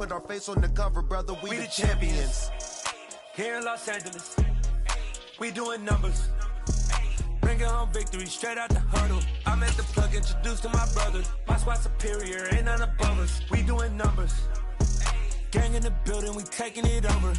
Put our face on the cover, brother, we the champions. Here in Los Angeles, we doing numbers. Bringing home victory straight out the huddle. I'm at the plug, introduced to my brothers. My squad superior, ain't none above us. We doing numbers. Gang in the building, we taking it over.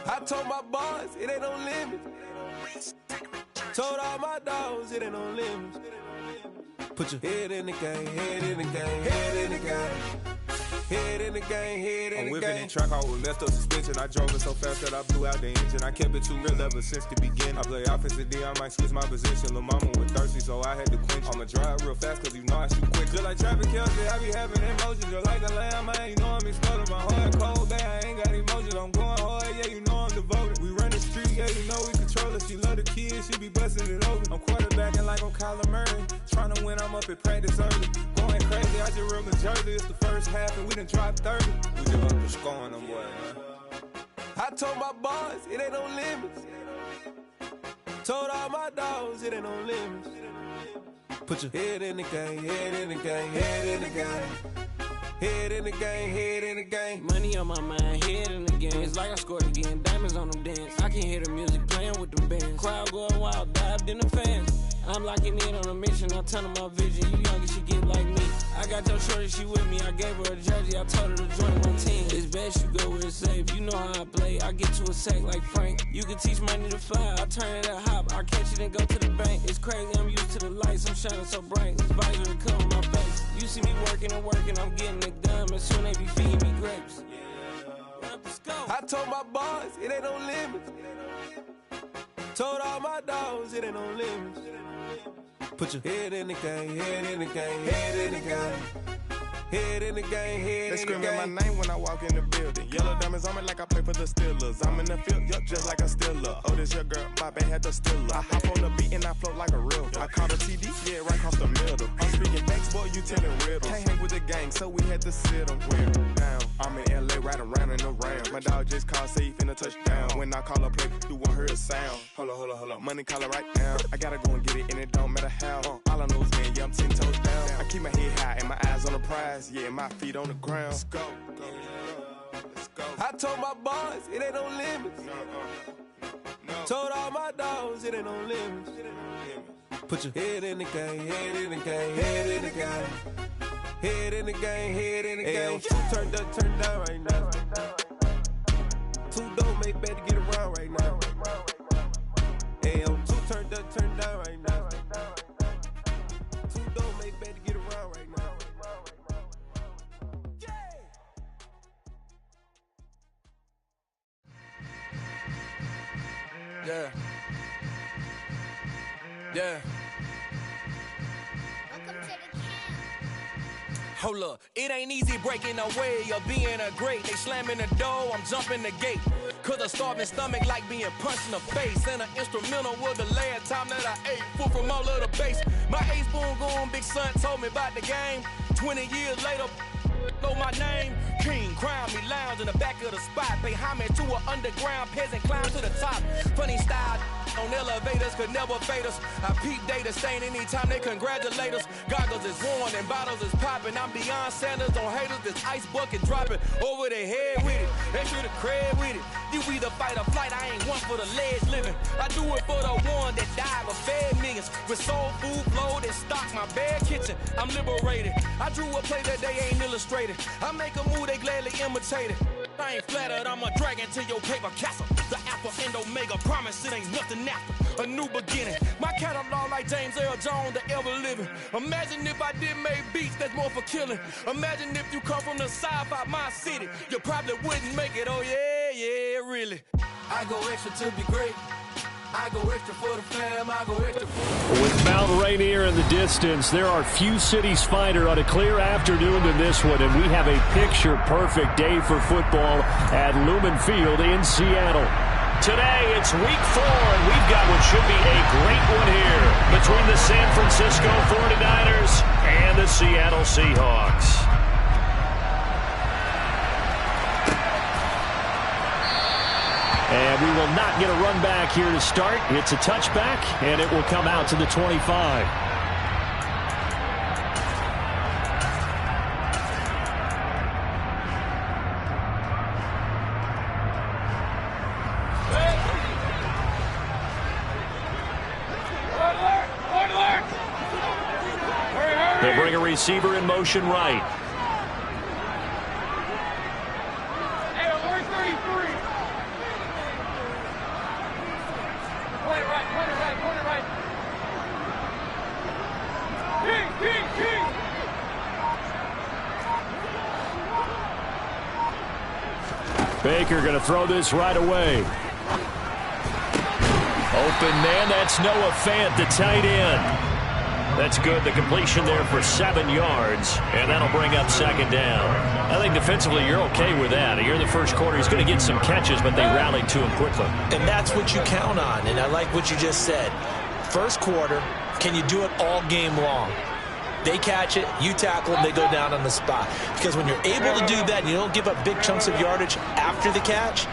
I told my boys, it ain't no limits. Told all my dogs, it ain't no limits. Put your head in the game, head in the game, head in the game. Head in the game, head in the game. I'm whipping in track, I was left up suspension. I drove it so fast that I blew out the engine. I kept it too real ever since the beginning. I play offensive D, I might switch my position. Lil' mama was thirsty, so I had to quench. I'ma drive real fast, cause you know I shoot quick. Just like traffic Kelsey, I be having emotions. Just like a lamb, man, you know I'm exploding. My heart cold, babe, I ain't got emotions. I'm going hard, yeah, you know I'm devoted. We run the street, yeah, you know we control it. She love the kids, she be busting it over. I'm quarterbacking like I'm Kyler Murray. Trying to win, I'm up at practice early. Going crazy, I just real the jersey. It's the first half and we done dropped 30. We just up to scoring them, boy, man. I told my boys, it ain't no limits. Told all my dogs, it ain't no limits. Put your head in the game, head in the game, head in the game. Head in the game, head in the game. Money on my mind, head in the game. It's like I scored again, diamonds on them dance. I can hear the music playing with them bands. Crowd going wild, dived in the fans. I'm locking in on a mission, I tell them my vision. You young and she get like me. I got your shorty, she with me. I gave her a jersey, I told her to join my team. It's best you go where it's safe. You know how I play. I get to a sack like Frank. You can teach money to fly. I turn it a hop. I catch it and go to the bank. It's crazy, I'm used to the lights. I'm shining so bright. This visor will cover my face. You see me working and working. I'm getting it done. And soon they be feeding me grapes. Let's go. I told my boys, it ain't no limits. Told all my dogs, it ain't no limits. Put your head in the game, head in the game, head in the game. Head in the game, head in the game. They screaming my name when I walk in the building. Yellow diamonds on me like I play for the Steelers. I'm in the field, yup, just like a Steeler. Oh, this your girl, my band had the Steeler. I hop on the beat and I float like a river. I caught a TD, yeah, right across the middle. I'm speaking thanks, boy, you telling riddles. Can't hang with the gang, so we had to sit them down. I'm in LA, riding around and around. My dog just called, say he finna touchdown. When I call a play, you won't hear a sound. Hold up, money calling right now. I gotta go and get it, and it don't matter how. All I know is, man, yeah, I'm 10 toes down. I keep my head high and my eyes on the prize. Yeah, my feet on the ground. Let's go. Let's go. I told my boys, it ain't no limits. No. Told all my dogs, it ain't no limits. Put your head in the game, head in the game, head in the game. Head in the game, head in the game. Two turned up, turned down right now. Two don't make better get around right now. Hey, I'm two turned up, turned down right now. Two don't make better get around right now. Yeah. Yeah. Hold up, it ain't easy breaking away or being a great. They slamming the door, I'm jumping the gate. Cause a starving stomach like being punched in the face. And an instrumental was the last time that I ate food from all of the bass. My ace boom goon, big son told me about the game. 20 years later, know my name. King, crown me, lounge in the back of the spot. Pay homage to an underground peasant, climb to the top. Funny style on elevators could never fade us. I peep data stain anytime they congratulate us. Goggles is worn and bottles is popping. I'm Deion Sanders on haters, this ice bucket dropping over their head with it. They should have cred with it. You either fight or flight, I ain't one for the ledge living. I do it for the one that died or fed millions. With soul food flow that stocks my bare kitchen. I'm liberated. I drew a play that they ain't illustrated. I make a move, they gladly imitate it. I ain't flattered, I'm a dragon to your paper castle. The Alpha and Omega, promise it ain't nothing after. A new beginning. My catalog like James Earl Jones, the ever living. Imagine if I did make beats that's more for killing. Imagine if you come from the sci-fi, my city. You probably wouldn't make it, oh yeah, really. I go extra to be great. I go extra for the fam, I go extra for... With Mount Rainier in the distance, there are few cities finer on a clear afternoon than this one, and we have a picture-perfect day for football at Lumen Field in Seattle. Today, it's week 4, and we've got what should be a great one here between the San Francisco 49ers and the Seattle Seahawks. And we will not get a run back here to start. It's a touchback, and it will come out to the 25. They'll bring a receiver in motion right. Baker going to throw this right away. Open man, that's Noah Fant, the tight end. That's good. The completion there for 7 yards, and that'll bring up second down. I think defensively you're okay with that. Here in the first quarter, he's going to get some catches, but they rallied to him quickly. And that's what you count on, and I like what you just said. First quarter, can you do it all game long? They catch it, you tackle them, they go down on the spot. Because when you're able to do that and you don't give up big chunks of yardage after the catch,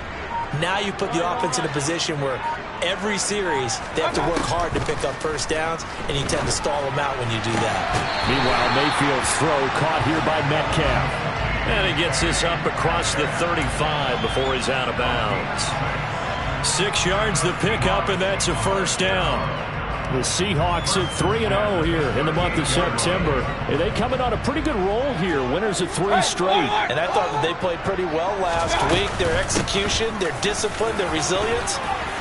now you put the offense in a position where every series they have to work hard to pick up first downs, and you tend to stall them out when you do that. Meanwhile, Mayfield's throw caught here by Metcalf. And he gets this up across the 35 before he's out of bounds. 6 yards the pickup, and that's a first down. The Seahawks at 3-0 here in the month of September. And they come in on a pretty good roll here. Winners of 3 straight. And I thought that they played pretty well last week. Their execution, their discipline, their resilience,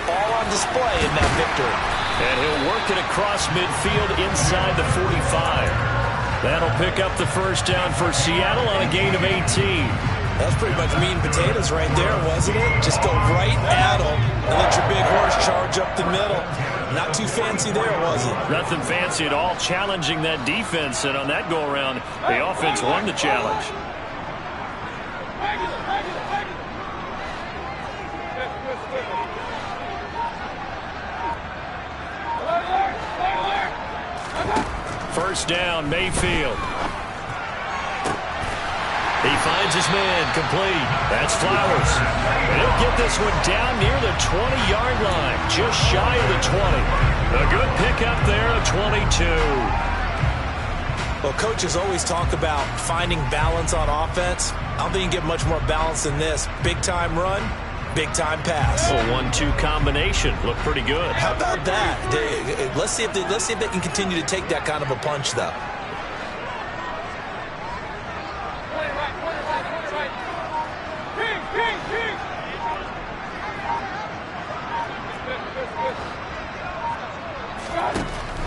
all on display in that victory. And he'll work it across midfield inside the 45. That'll pick up the first down for Seattle on a gain of 18. That's pretty much meat and potatoes right there, wasn't it? Just go right at them and let your big horse charge up the middle. Not too fancy there, was it? Nothing fancy at all, challenging that defense. And on that go-around, the offense won the challenge. First down, Mayfield. He finds his man, complete. That's Flowers. And he'll get this one down near the 20-yard line, just shy of the 20. A good pickup there of 22. Well, coaches always talk about finding balance on offense. I don't think you can get much more balance than this. Big-time run, big-time pass. A 1-2 combination. Looked pretty good. How about that? Let's see if they can continue to take that kind of a punch, though.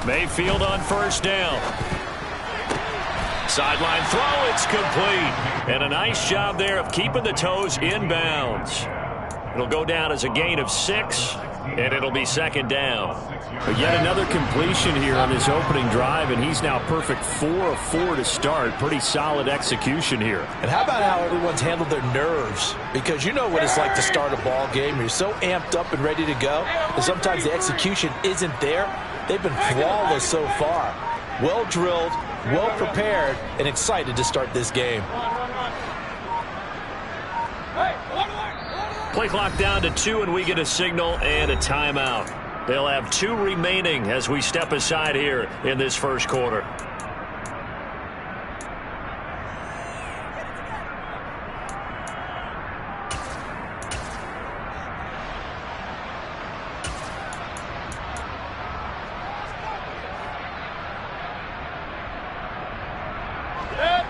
Mayfield on first down. Sideline throw, it's complete. And a nice job there of keeping the toes in bounds. It'll go down as a gain of 6, and it'll be second down. But yet another completion here on this opening drive, and he's now perfect 4 of 4 to start. Pretty solid execution here. And how about how everyone's handled their nerves? Because you know what it's like to start a ball game. You're so amped up and ready to go, and sometimes the execution isn't there. They've been flawless so far. Well drilled, well prepared, and excited to start this game. Play clock down to 2, and we get a signal and a timeout. They'll have 2 remaining as we step aside here in this first quarter.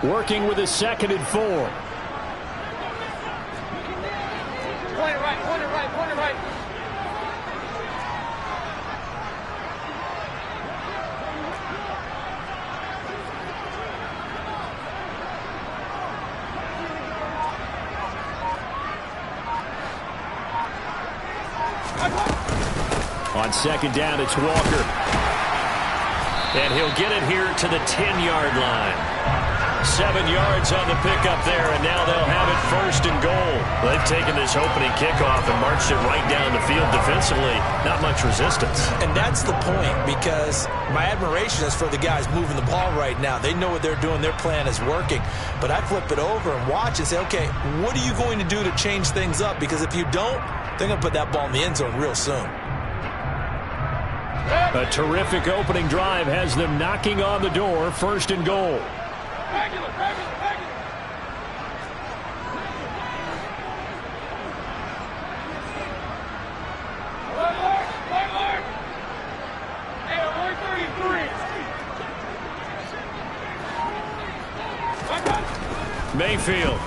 Working with a 2nd and 4. Point it right, point it right, point it right. On second down, it's Walker. And he'll get it here to the 10-yard line. 7 yards on the pickup there, and now they'll have it first and goal. They've taken this opening kickoff and marched it right down the field defensively. Not much resistance. And that's the point, because my admiration is for the guys moving the ball right now. They know what they're doing. Their plan is working. But I flip it over and watch and say, okay, what are you going to do to change things up? Because if you don't, they're going to put that ball in the end zone real soon. A terrific opening drive has them knocking on the door, first and goal. Regular. Hey, 133. Mayfield.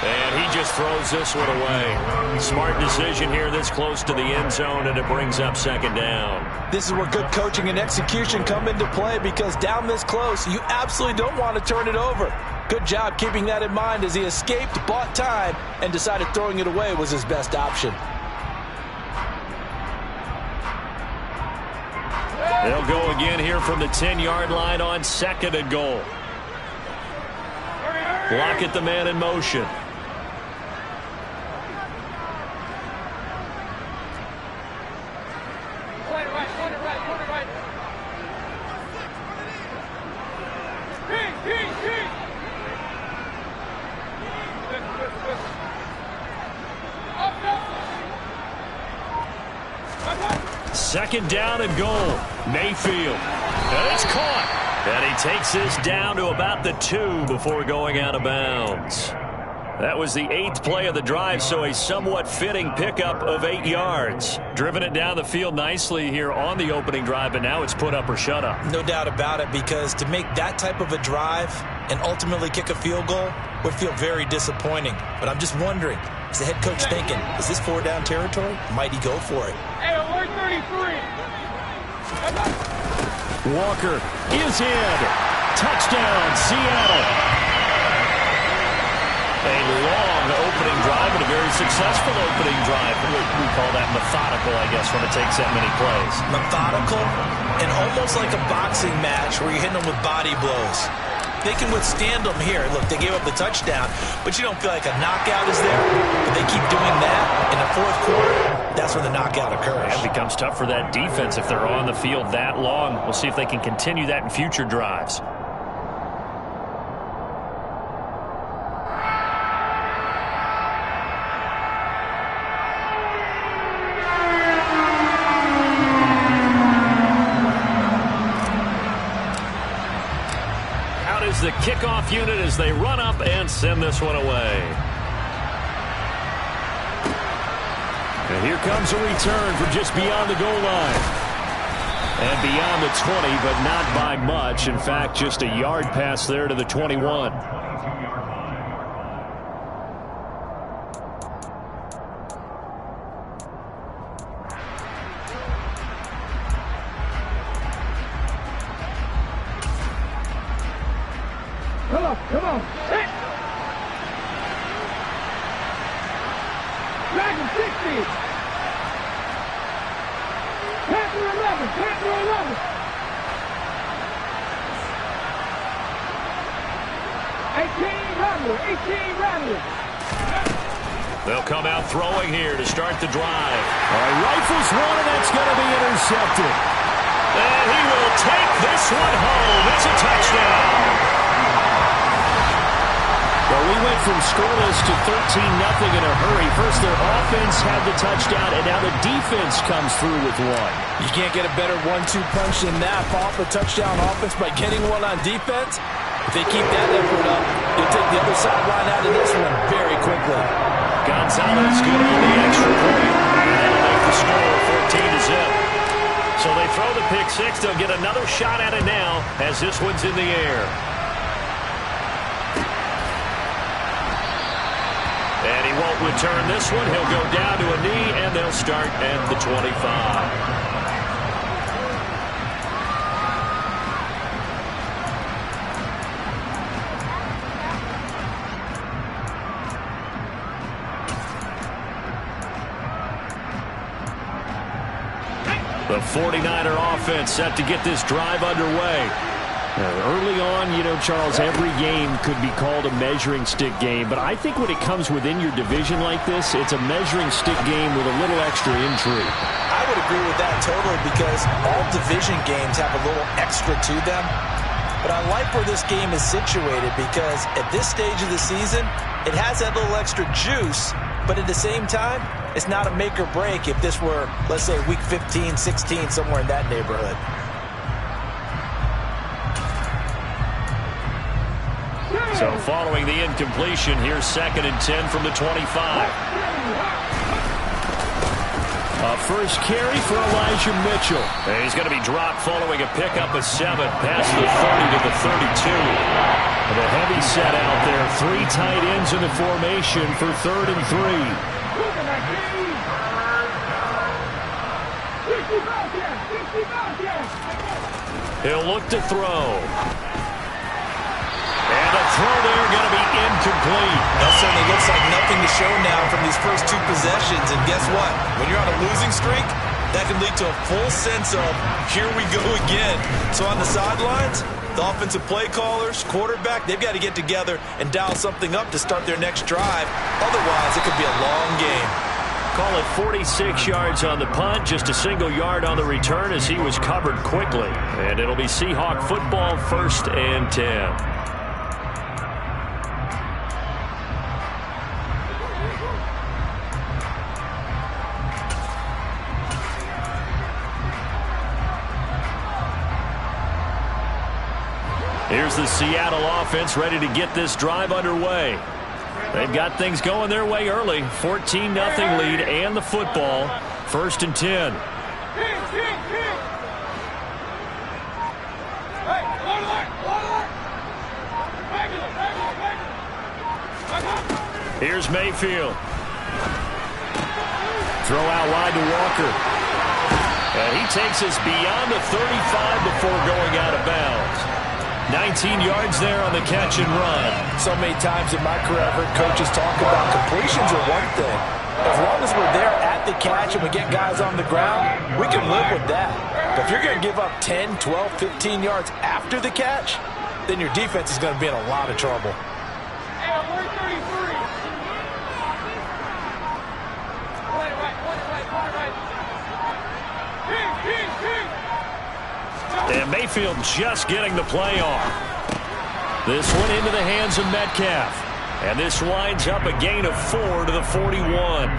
And he just throws this one away. Smart decision here this close to the end zone, and it brings up second down. This is where good coaching and execution come into play, because down this close, you absolutely don't want to turn it over. Good job keeping that in mind as he escaped, bought time, and decided throwing it away was his best option. They'll go again here from the 10-yard line on second and goal. Lockett, the man in motion. Second down and goal. Mayfield. And it's caught. And he takes this down to about the 2 before going out of bounds. That was the 8th play of the drive, so a somewhat fitting pickup of 8 yards. Driven it down the field nicely here on the opening drive, but now it's put up or shut up. No doubt about it, because to make that type of a drive and ultimately kick a field goal would feel very disappointing. But I'm just wondering, is the head coach thinking, is this 4-down territory? Might he go for it? Hey, 133. Walker is in. Touchdown, Seattle. A long opening drive and a very successful opening drive. We call that methodical, I guess, when it takes that many plays. Methodical and almost like a boxing match where you're hitting them with body blows. They can withstand them here. Look, they gave up the touchdown, but you don't feel like a knockout is there. But they keep doing that in the fourth quarter. That's when the knockout occurs. It becomes tough for that defense if they're on the field that long. We'll see if they can continue that in future drives. Out is the kickoff unit as they run up and send this one away. And here comes a return from just beyond the goal line. And beyond the 20, but not by much. In fact, just a yard pass there to the 21. Come on. Hit. Drag him 60. Panther 11. 18 Rattler. They'll come out throwing here to start the drive. Rifles one, and that's going to be intercepted. And he will take this one home. It's a touchdown. Well, we went from scoreless to 13-0 in a hurry. First, their offense had the touchdown, and now the defense comes through with one. You can't get a better 1-2 punch than that. Off a touchdown offense by getting one on defense. If they keep that effort up, you'll take the other sideline out of this one very quickly. Gonzalez good on the extra point. That'll make the score 14-0. So they throw the pick six. They'll get another shot at it now as this one's in the air. And he won't return this one. He'll go down to a knee, and they'll start at the 25. The 49er offense set to get this drive underway. Early on, Charles, every game could be called a measuring stick game, but I think when it comes within your division like this, it's a measuring stick game with a little extra intrigue. I would agree with that totally, because all division games have a little extra to them. But I like where this game is situated, because at this stage of the season, it has that little extra juice, but at the same time, it's not a make or break if this were, let's say, week 15, 16, somewhere in that neighborhood. So following the incompletion, here's 2nd and 10 from the 25. First carry for Elijah Mitchell. And he's going to be dropped following a pickup of 7 past the 30 to the 32. The heavy set out there. 3 tight ends in the formation for 3rd and 3. He'll look to throw. And a throw there going to be incomplete. That certainly looks like nothing to show now from these first 2 possessions. And guess what? When you're on a losing streak, that can lead to a full sense of, here we go again. So on the sidelines, the offensive play callers, quarterback, they've got to get together and dial something up to start their next drive. Otherwise, it could be a long game. Call it 46 yards on the punt, just a single yard on the return as he was covered quickly. And it'll be Seahawk football, 1st and 10. Here's the Seattle offense ready to get this drive underway. They've got things going their way early. 14-0 lead and the football. 1st and 10. Here's Mayfield. Throw out wide to Walker. And he takes us beyond the 35 before going out of bounds. 19 yards there on the catch and run. So many times in my career, I've heard coaches talk about completions are one thing. As long as we're there at the catch and we get guys on the ground, we can live with that. But if you're going to give up 10, 12, 15 yards after the catch, then your defense is going to be in a lot of trouble. And Mayfield just getting the play off. This one into the hands of Metcalf. And this winds up a gain of 4 to the 41.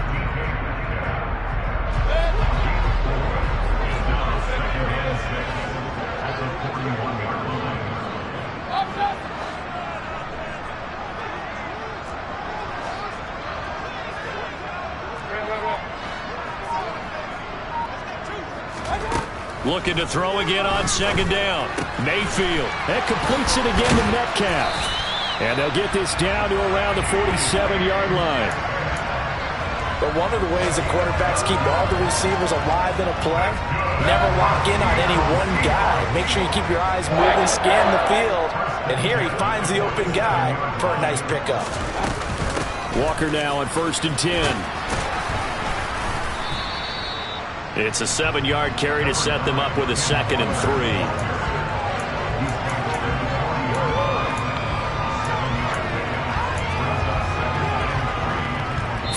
Looking to throw again on 2nd down. Mayfield. That completes it again to Metcalf. And they'll get this down to around the 47-yard line. But one of the ways the quarterbacks keep all the receivers alive in a play, never lock in on any one guy. Make sure you keep your eyes moving, scan the field. And here he finds the open guy for a nice pickup. Walker now on 1st and 10. It's a 7-yard carry to set them up with a 2nd and 3.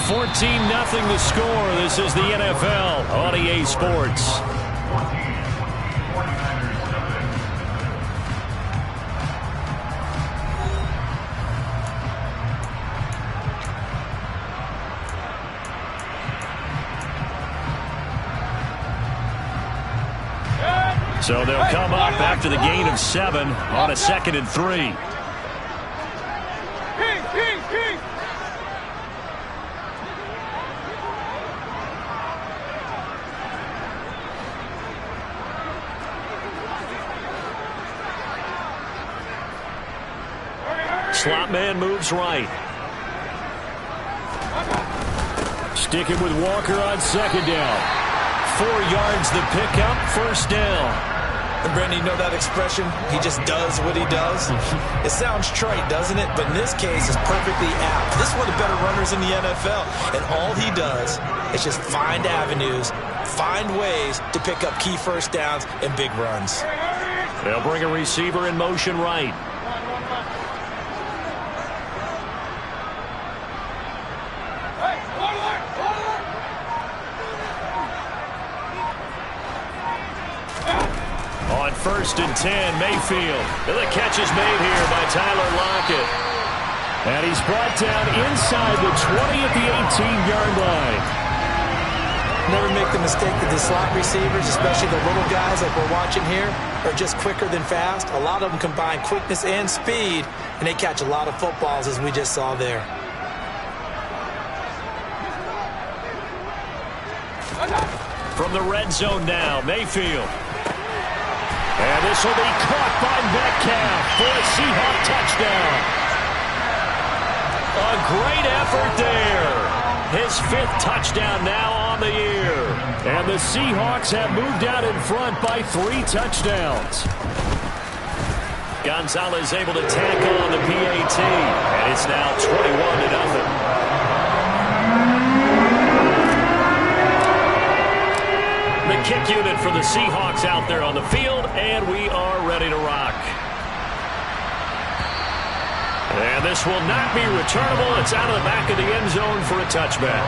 14-0 the score. This is the NFL on EA Sports. So they'll come up after the gain of 7 on a 2nd and 3. Slot man moves right. Sticking with Walker on 2nd down. 4 yards the pickup, 1st down. And Brandon, you know that expression? He just does what he does. It sounds trite, doesn't it? But in this case, it's perfectly apt. This is one of the better runners in the NFL. And all he does is just find avenues, find ways to pick up key first downs and big runs. They'll bring a receiver in motion right. On 1st and 10, Mayfield. And the catch is made here by Tyler Lockett. And he's brought down inside the 20 at the 18-yard line. Never make the mistake that the slot receivers, especially the little guys like we're watching here, are just quicker than fast. A lot of them combine quickness and speed, and they catch a lot of footballs, as we just saw there. From the red zone now, Mayfield. And this will be caught by Metcalf for a Seahawk touchdown. A great effort there. His 5th touchdown now on the year. And the Seahawks have moved out in front by 3 touchdowns. Gonzalez able to tack on the PAT. And it's now 21-0. The kick unit for the Seahawks out there on the field, and we are ready to rock. And this will not be returnable. It's out of the back of the end zone for a touchback.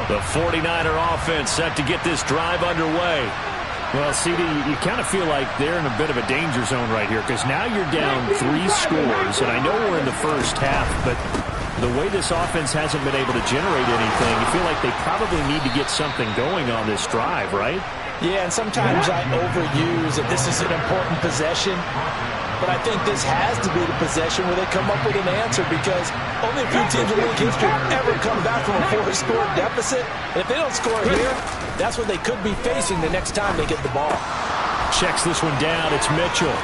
The 49er offense set to get this drive underway. Well, CD, you kind of feel like they're in a bit of a danger zone right here because now you're down 3 scores, and I know we're in the first half, but the way this offense hasn't been able to generate anything, you feel like they probably need to get something going on this drive, right? Yeah, and sometimes I overuse that this is an important possession, but I think this has to be the possession where they come up with an answer because only a few teams in league history ever come back from a 4-score deficit. And if they don't score here, that's what they could be facing the next time they get the ball. Checks this one down. It's Mitchell.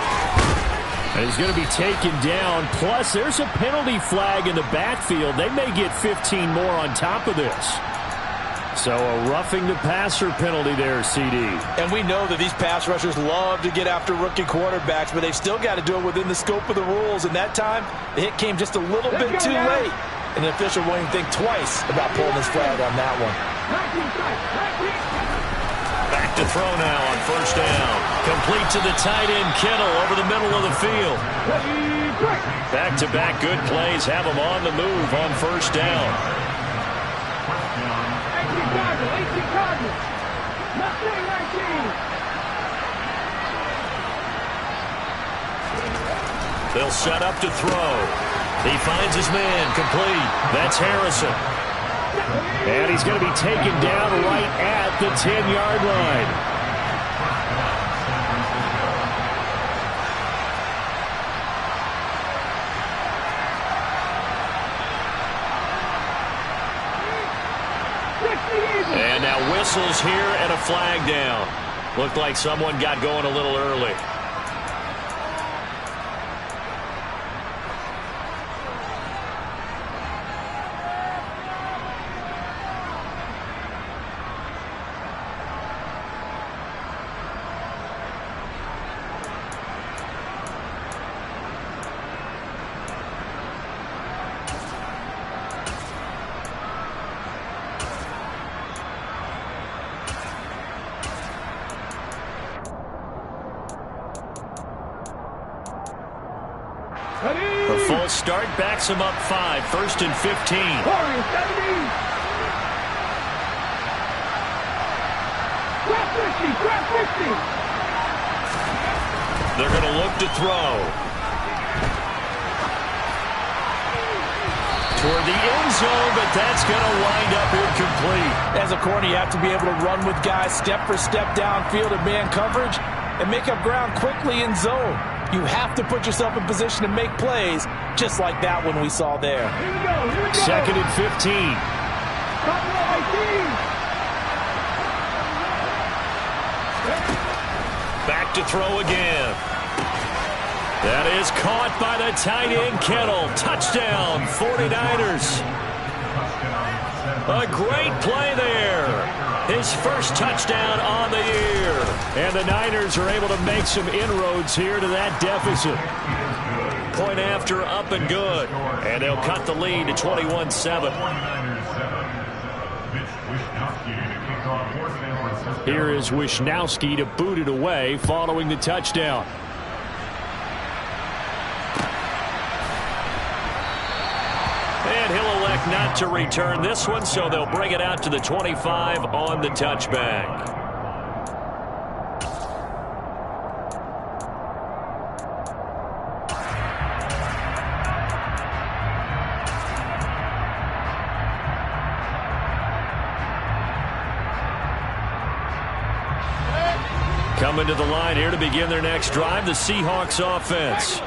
And he's going to be taken down. Plus, there's a penalty flag in the backfield. They may get 15 more on top of this. So a roughing the passer penalty there, CD. And we know that these pass rushers love to get after rookie quarterbacks, but they've still got to do it within the scope of the rules. And that time, the hit came just a little bit too late. And the official won't even think twice about pulling his flag on that one. Back to throw now on 1st down. Complete to the tight end, Kittle, over the middle of the field. Back-to-back good plays have him on the move on 1st down. They'll set up to throw. He finds his man, complete. That's Harrison. And he's going to be taken down right at the 10-yard line. And now whistles here and a flag down. Looked like someone got going a little early. The full start backs him up 5, 1st and 15. They're going to look to throw. Toward the end zone, but that's going to wind up incomplete. As a corner, you have to be able to run with guys step for step downfield in man coverage and make up ground quickly in zone. You have to put yourself in position to make plays, just like that one we saw there. Here we go. 2nd and 15. Back to throw again. That is caught by the tight end, Kittle. Touchdown, 49ers. A great play there. His first touchdown on the year. And the Niners are able to make some inroads here to that deficit. Point after, up and good. And they'll cut the lead to 21-7. Here is Wishnowski to boot it away following the touchdown. And he'll elect not to return this one, so they'll bring it out to the 25 on the touchback. Coming to the line here to begin their next drive, the Seahawks offense.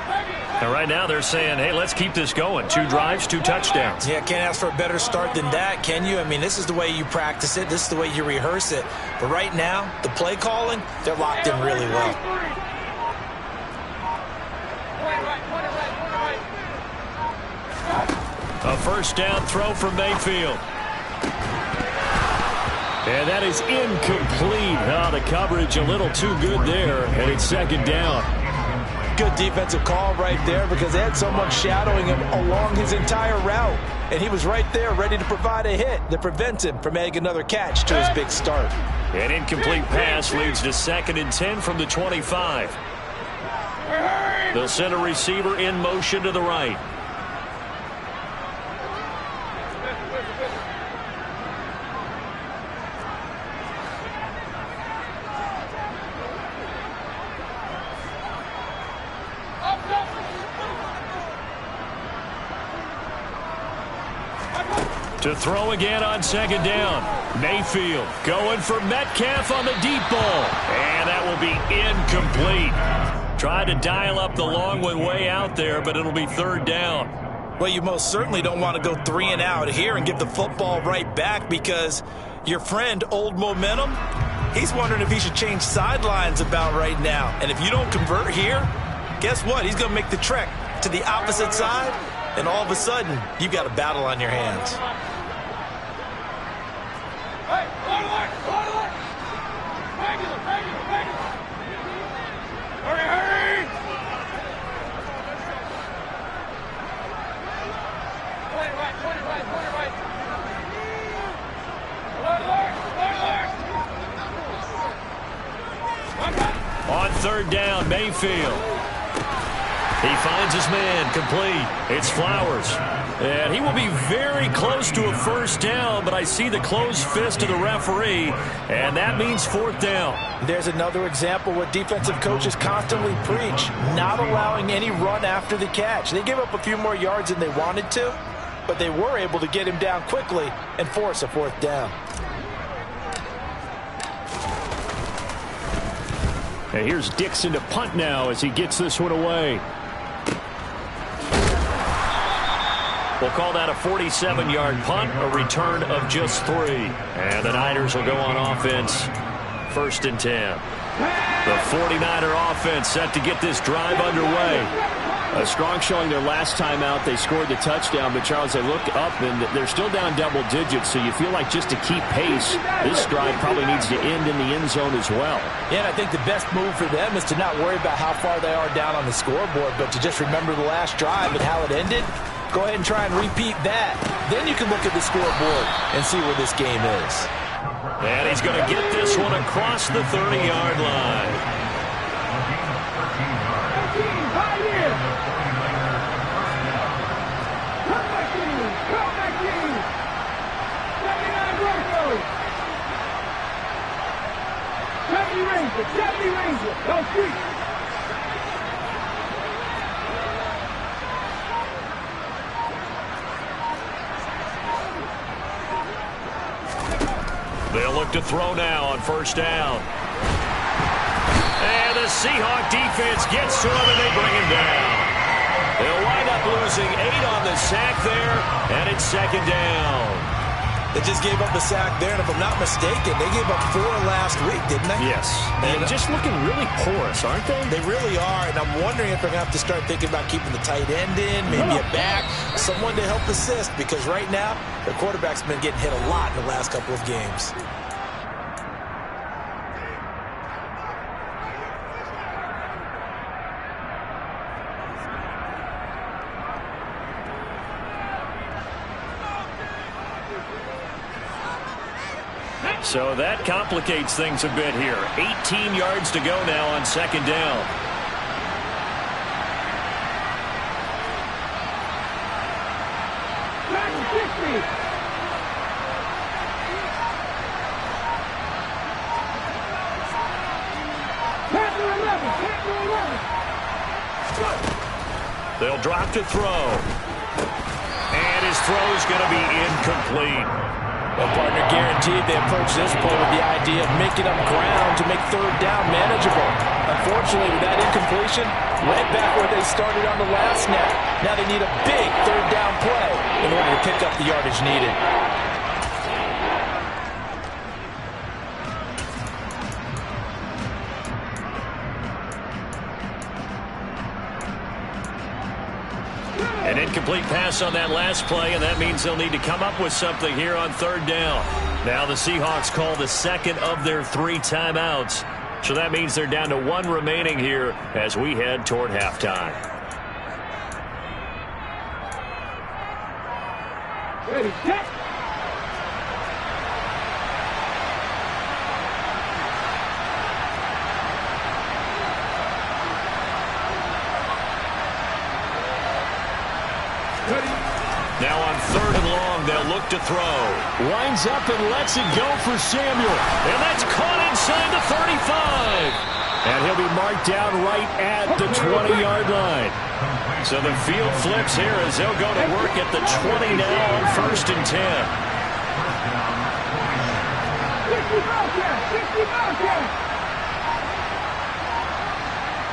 And right now they're saying, hey, let's keep this going. 2 drives, 2 touchdowns. Yeah, can't ask for a better start than that, can you? I mean, this is the way you practice it. This is the way you rehearse it. But right now, the play calling, they're locked in really well. A first down throw from Mayfield. And that is incomplete. Oh, the coverage a little too good there, and it's second down. Good defensive call right there because they had someone shadowing him along his entire route. And he was right there ready to provide a hit that prevents him from making another catch to his big start. An incomplete pass leads to 2nd and 10 from the 25. They'll send a receiver in motion to the right. To throw again on 2nd down. Mayfield going for Metcalf on the deep ball. And that will be incomplete. Tried to dial up the long one way out there, but it'll be 3rd down. Well, you most certainly don't want to go 3 and out here and give the football right back because your friend, Old Momentum, he's wondering if he should change sidelines about right now. And if you don't convert here, guess what? He's going to make the trek to the opposite side, and all of a sudden, you've got a battle on your hands. On 3rd down, Mayfield. He finds his man, complete. It's Flowers. And he will be very close to a first down, but I see the closed fist of the referee, and that means 4th down. There's another example what defensive coaches constantly preach, not allowing any run after the catch. They gave up a few more yards than they wanted to, but they were able to get him down quickly and force a 4th down. And here's Dixon to punt now as he gets this one away. We'll call that a 47-yard punt, a return of just 3. And the Niners will go on offense, 1st and 10. The 49er offense set to get this drive underway. A strong showing their last time out. They scored the touchdown, but Charles, they looked up and they're still down double digits, so you feel like just to keep pace, this drive probably needs to end in the end zone as well. Yeah, and I think the best move for them is to not worry about how far they are down on the scoreboard, but to just remember the last drive and how it ended. Go ahead and try and repeat that. Then you can look at the scoreboard and see where this game is. And he's going to get this one across the 30-yard line. They'll look to throw now on 1st down. And the Seahawk defense gets to him and they bring him down. They'll wind up losing 8 on the sack there, and it's 2nd down. They just gave up a sack there, and if I'm not mistaken, they gave up 4 last week, didn't they? Yes. And just looking really porous, aren't they? They really are, and I'm wondering if they're going to have to start thinking about keeping the tight end in, maybe a back, someone to help assist, because right now, their quarterback's been getting hit a lot in the last couple of games. So that complicates things a bit here. 18 yards to go now on second down. They'll drop to throw. And his throw is going to be incomplete. Well, partner, guaranteed they approach this play with the idea of making up ground to make third down manageable. Unfortunately, with that incompletion, right back where they started on the last snap. Now they need a big third down play in order to pick up the yardage needed. An incomplete pass on that last play, and that means they'll need to come up with something here on third down. Now the Seahawks call the second of their 3 timeouts. So that means they're down to 1 remaining here as we head toward halftime. Ready, set. Now on third and long, they'll look to throw. Winds up and lets it go for Samuel. And that's caught inside the 35. And he'll be marked down right at the 20-yard line. So the field flips here as they'll go to work at the 20 now on first and 10. 60 Bobcats, 60 Bobcats.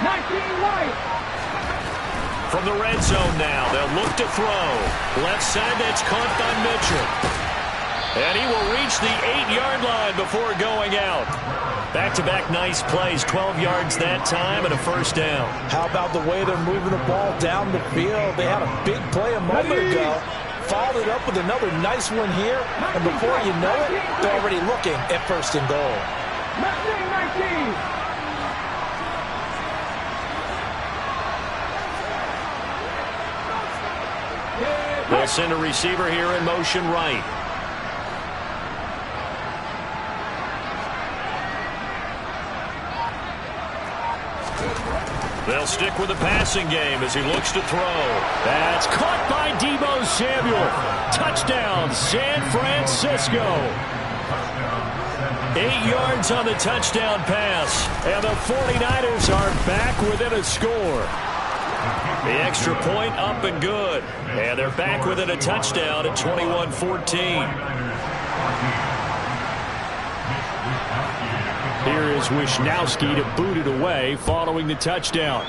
19 White. From the red zone now, they'll look to throw. Left side, that's caught by Mitchell. And he will reach the 8-yard line before going out. Back-to-back nice plays, 12 yards that time and a first down. How about the way they're moving the ball down the field? They had a big play a moment ago. Followed it up with another nice one here. And before you know it, they're already looking at first and goal. 19. They'll send a receiver here in motion right. They'll stick with the passing game as he looks to throw. That's caught by Deebo Samuel. Touchdown, San Francisco. 8 yards on the touchdown pass. And the 49ers are back within a score. The extra point up and good. And they're back within a touchdown at 21-14. Here is Wisnowski to boot it away following the touchdown.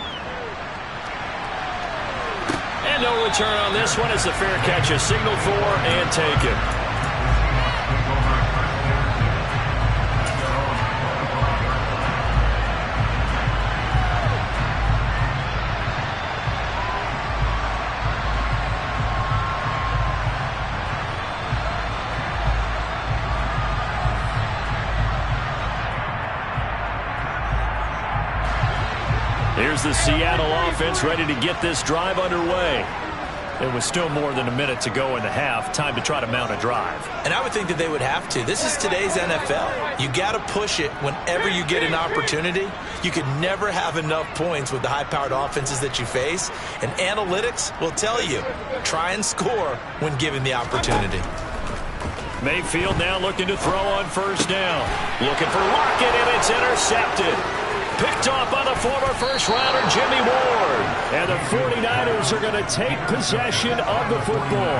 And no return on this one as the fair catch is signaled for and taken. Here's the Seattle offense ready to get this drive underway. It was still more than a minute to go in the half. Time to try to mount a drive. And I would think that they would have to. This is today's NFL. You got to push it whenever you get an opportunity. You could never have enough points with the high-powered offenses that you face. And analytics will tell you, try and score when given the opportunity. Mayfield now looking to throw on first down. Looking for Lockett, and it's intercepted. Picked off by the former first-rounder Jimmy Ward. And the 49ers are going to take possession of the football.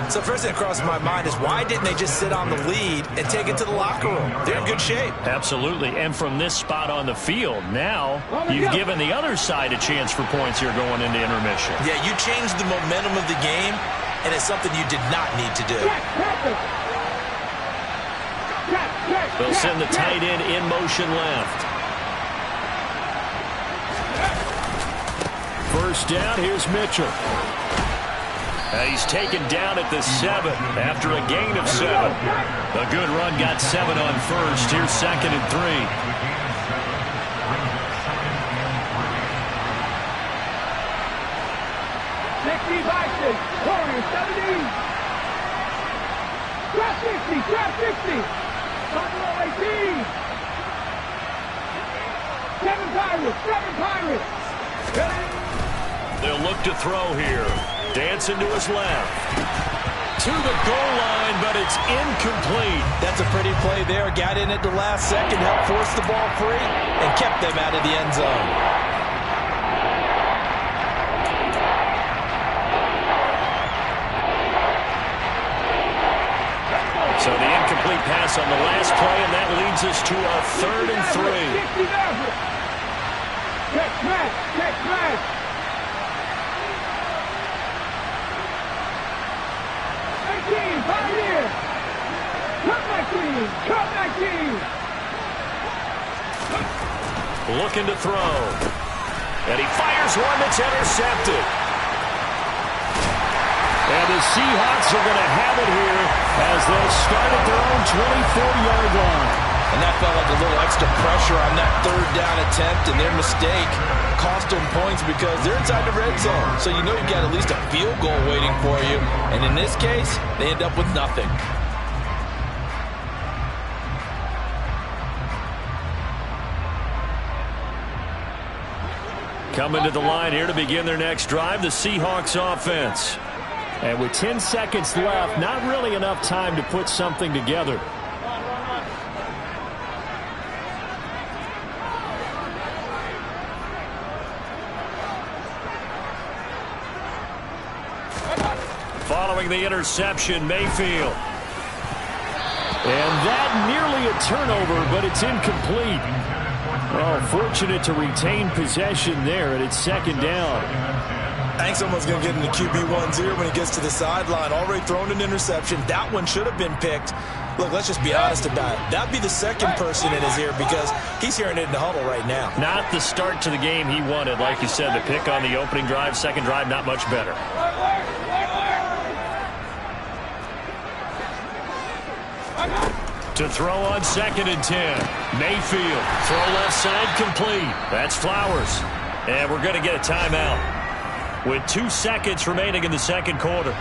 So first thing that crosses my mind is why didn't they just sit on the lead and take it to the locker room? They're in good shape. Absolutely. And from this spot on the field, now you've given the other side a chance for points here going into intermission. Yeah, you changed the momentum of the game, and it's something you did not need to do. They'll send the tight end in motion left. First down, here's Mitchell. He's taken down at the 7 after a gain of 7. A good run got 7 on first. Here's 2nd and 3. 60 Bison, corner 70. Trap 60, trap 60. Buffalo 18. 7 Pirates, 7 Pirates. They'll look to throw here. Dancing to his left. To the goal line, but it's incomplete. That's a pretty play there. Got in at the last second, helped force the ball free, and kept them out of the end zone. So the incomplete pass on the last play, and that leads us to a 3rd and 3. Check smash, check smash. 19, Pioneer. Cut 19, cut 19. Looking to throw. And he fires one that's intercepted. And the Seahawks are going to have it here as they'll start at their own 24-yard line. And that felt like a little extra pressure on that 3rd down attempt, and their mistake cost them points because they're inside the red zone. So you know you've got at least a field goal waiting for you. And in this case, they end up with nothing. Coming to the line here to begin their next drive, the Seahawks offense. And with 10 seconds left, not really enough time to put something together. Following the interception, Mayfield. And that nearly a turnover, but it's incomplete. Oh, fortunate to retain possession there, and it's 2nd down. I think someone's going to get into QB1-0 when he gets to the sideline. Already thrown an interception. That one should have been picked. Look, let's just be honest about it. That'd be the 2nd person in his ear because he's hearing it in the huddle right now. Not the start to the game he wanted. Like you said, the pick on the opening drive, 2nd drive, not much better. To throw on 2nd and 10. Mayfield. Throw left side complete. That's Flowers. And we're going to get a timeout with 2 seconds remaining in the 2nd quarter.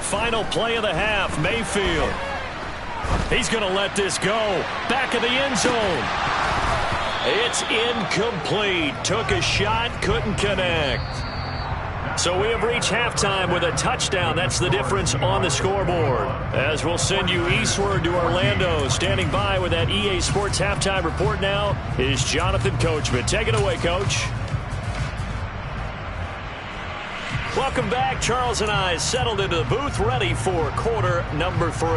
Final play of the half, Mayfield. He's going to let this go. Back of the end zone. It's incomplete. Took a shot, couldn't connect. So we have reached halftime with a touchdown. That's the difference on the scoreboard. As we'll send you eastward to Orlando. Standing by with that EA Sports halftime report now is Jonathan Coachman. Take it away, Coach. Welcome back. Charles and I settled into the booth, ready for quarter number 3.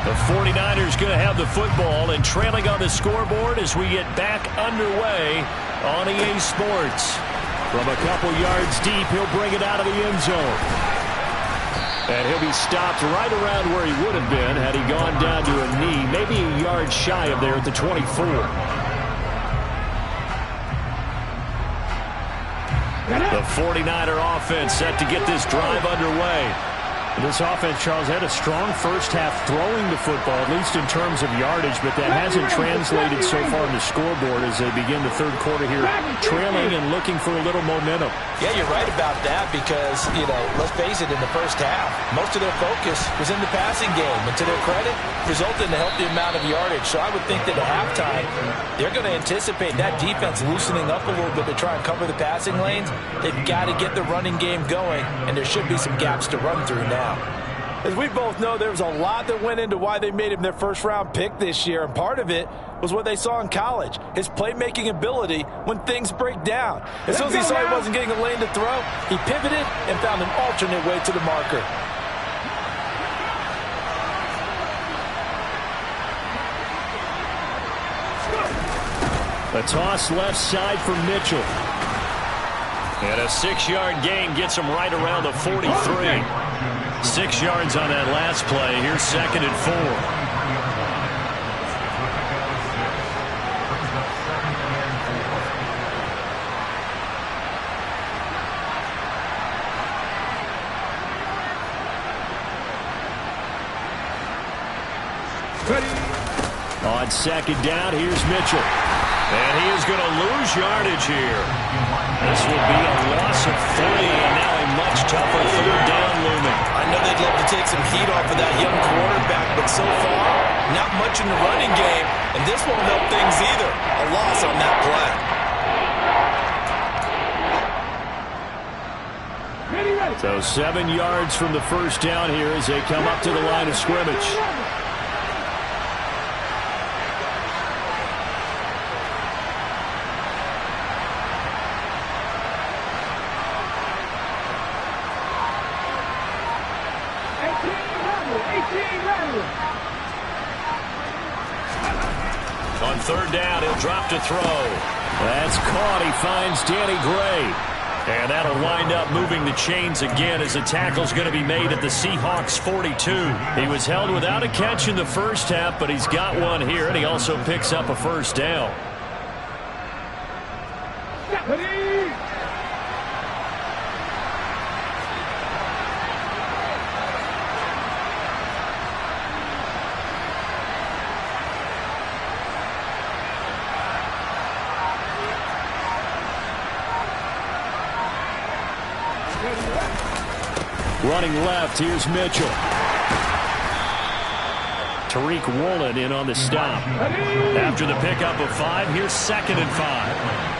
The 49ers going to have the football and trailing on the scoreboard as we get back underway on EA Sports. From a couple yards deep, he'll bring it out of the end zone. And he'll be stopped right around where he would have been had he gone down to a knee, maybe a yard shy of there at the 24. The 49er offense set to get this drive underway. This offense, Charles, had a strong first half throwing the football, at least in terms of yardage, but that hasn't translated so far on the scoreboard as they begin the third quarter here, trailing and looking for a little momentum. Yeah, you're right about that because, let's face it, in the first half, most of their focus was in the passing game. And to their credit, resulted in a healthy amount of yardage. So I would think that at halftime, they're going to anticipate that defense loosening up a little bit to try and cover the passing lanes. They've got to get the running game going, and there should be some gaps to run through now. As we both know, there was a lot that went into why they made him their first-round pick this year, and part of it was what they saw in college, his playmaking ability when things break down. As soon as he saw he wasn't getting a lane to throw, he pivoted and found an alternate way to the marker. A toss left side for Mitchell. And a 6-yard gain gets him right around the 43. 6 yards on that last play. Here's 2nd and 4. On 2nd down, here's Mitchell. And he is going to lose yardage here. This will be a loss of 3, and now a much tougher 3rd down looming. I know they'd love to take some heat off of that young quarterback, but so far, not much in the running game, and this won't help things either. A loss on that play. So 7 yards from the first down here as they come up to the line of scrimmage. On 3rd down, he'll drop to throw. That's caught. He finds Danny Gray. And that'll wind up moving the chains again as the tackle's going to be made at the Seahawks 42. He was held without a catch in the first half, but he's got one here, and he also picks up a first down. Running left, here's Mitchell. Tariq Woolen in on the stop. After the pickup of 5, here's 2nd and 5.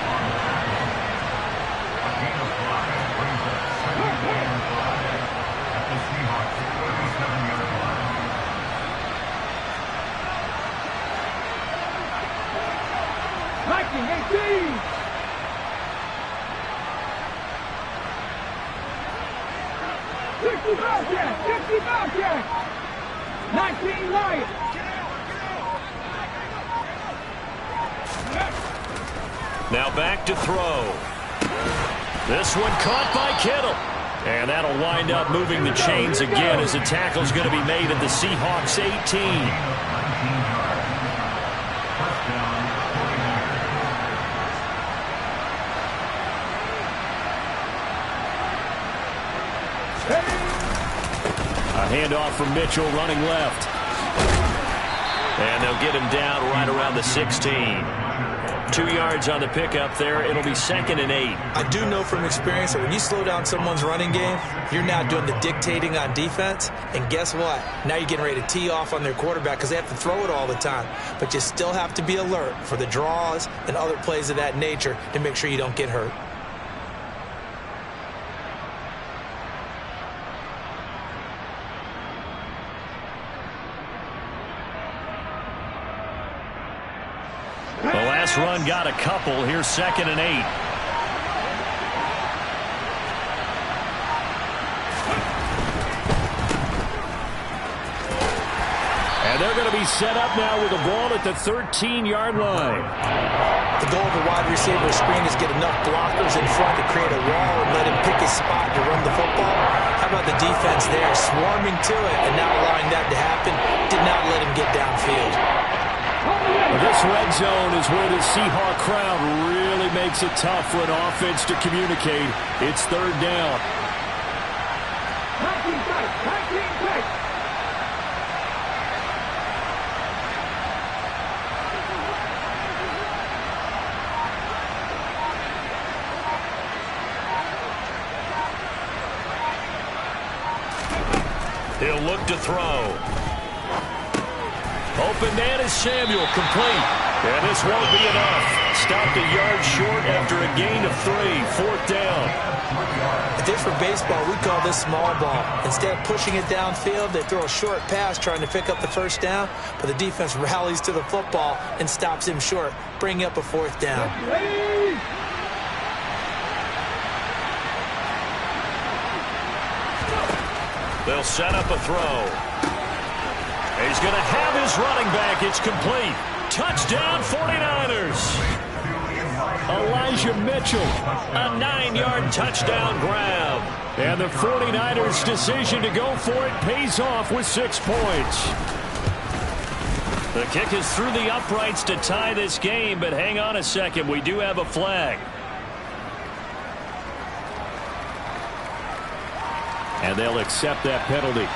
Now back to throw. This one caught by Kittle. And that'll wind up moving the chains again as the tackle's going to be made at the Seahawks 18. A handoff from Mitchell running left. And they'll get him down right around the 16. 2 yards on the pickup there. It'll be 2nd and 8. I do know from experience that when you slow down someone's running game, you're now doing the dictating on defense. And guess what? Now you're getting ready to tee off on their quarterback because they have to throw it all the time. But you still have to be alert for the draws and other plays of that nature to make sure you don't get hurt. Run got a couple. Here's 2nd and 8. And they're going to be set up now with the ball at the 13-yard line. The goal of a wide receiver screen is get enough blockers in front to create a wall and let him pick his spot to run the football. How about the defense there, swarming to it and not allowing that to happen? Did not let him get downfield. This red zone is where the Seahawk crowd really makes it tough for an offense to communicate. It's 3rd down. He'll look to throw. Open man is Samuel, complete. And this won't be enough. Stopped a yard short after a gain of 3, 4th down. If this were baseball, we call this small ball. Instead of pushing it downfield, they throw a short pass trying to pick up the 1st down, but the defense rallies to the football and stops him short, bringing up a 4th down. They'll set up a throw. He's going to have his running back. It's complete. Touchdown, 49ers. Elijah Mitchell, a 9-yard touchdown grab. And the 49ers' decision to go for it pays off with 6 points. The kick is through the uprights to tie this game, but hang on a second. We do have a flag. And they'll accept that penalty.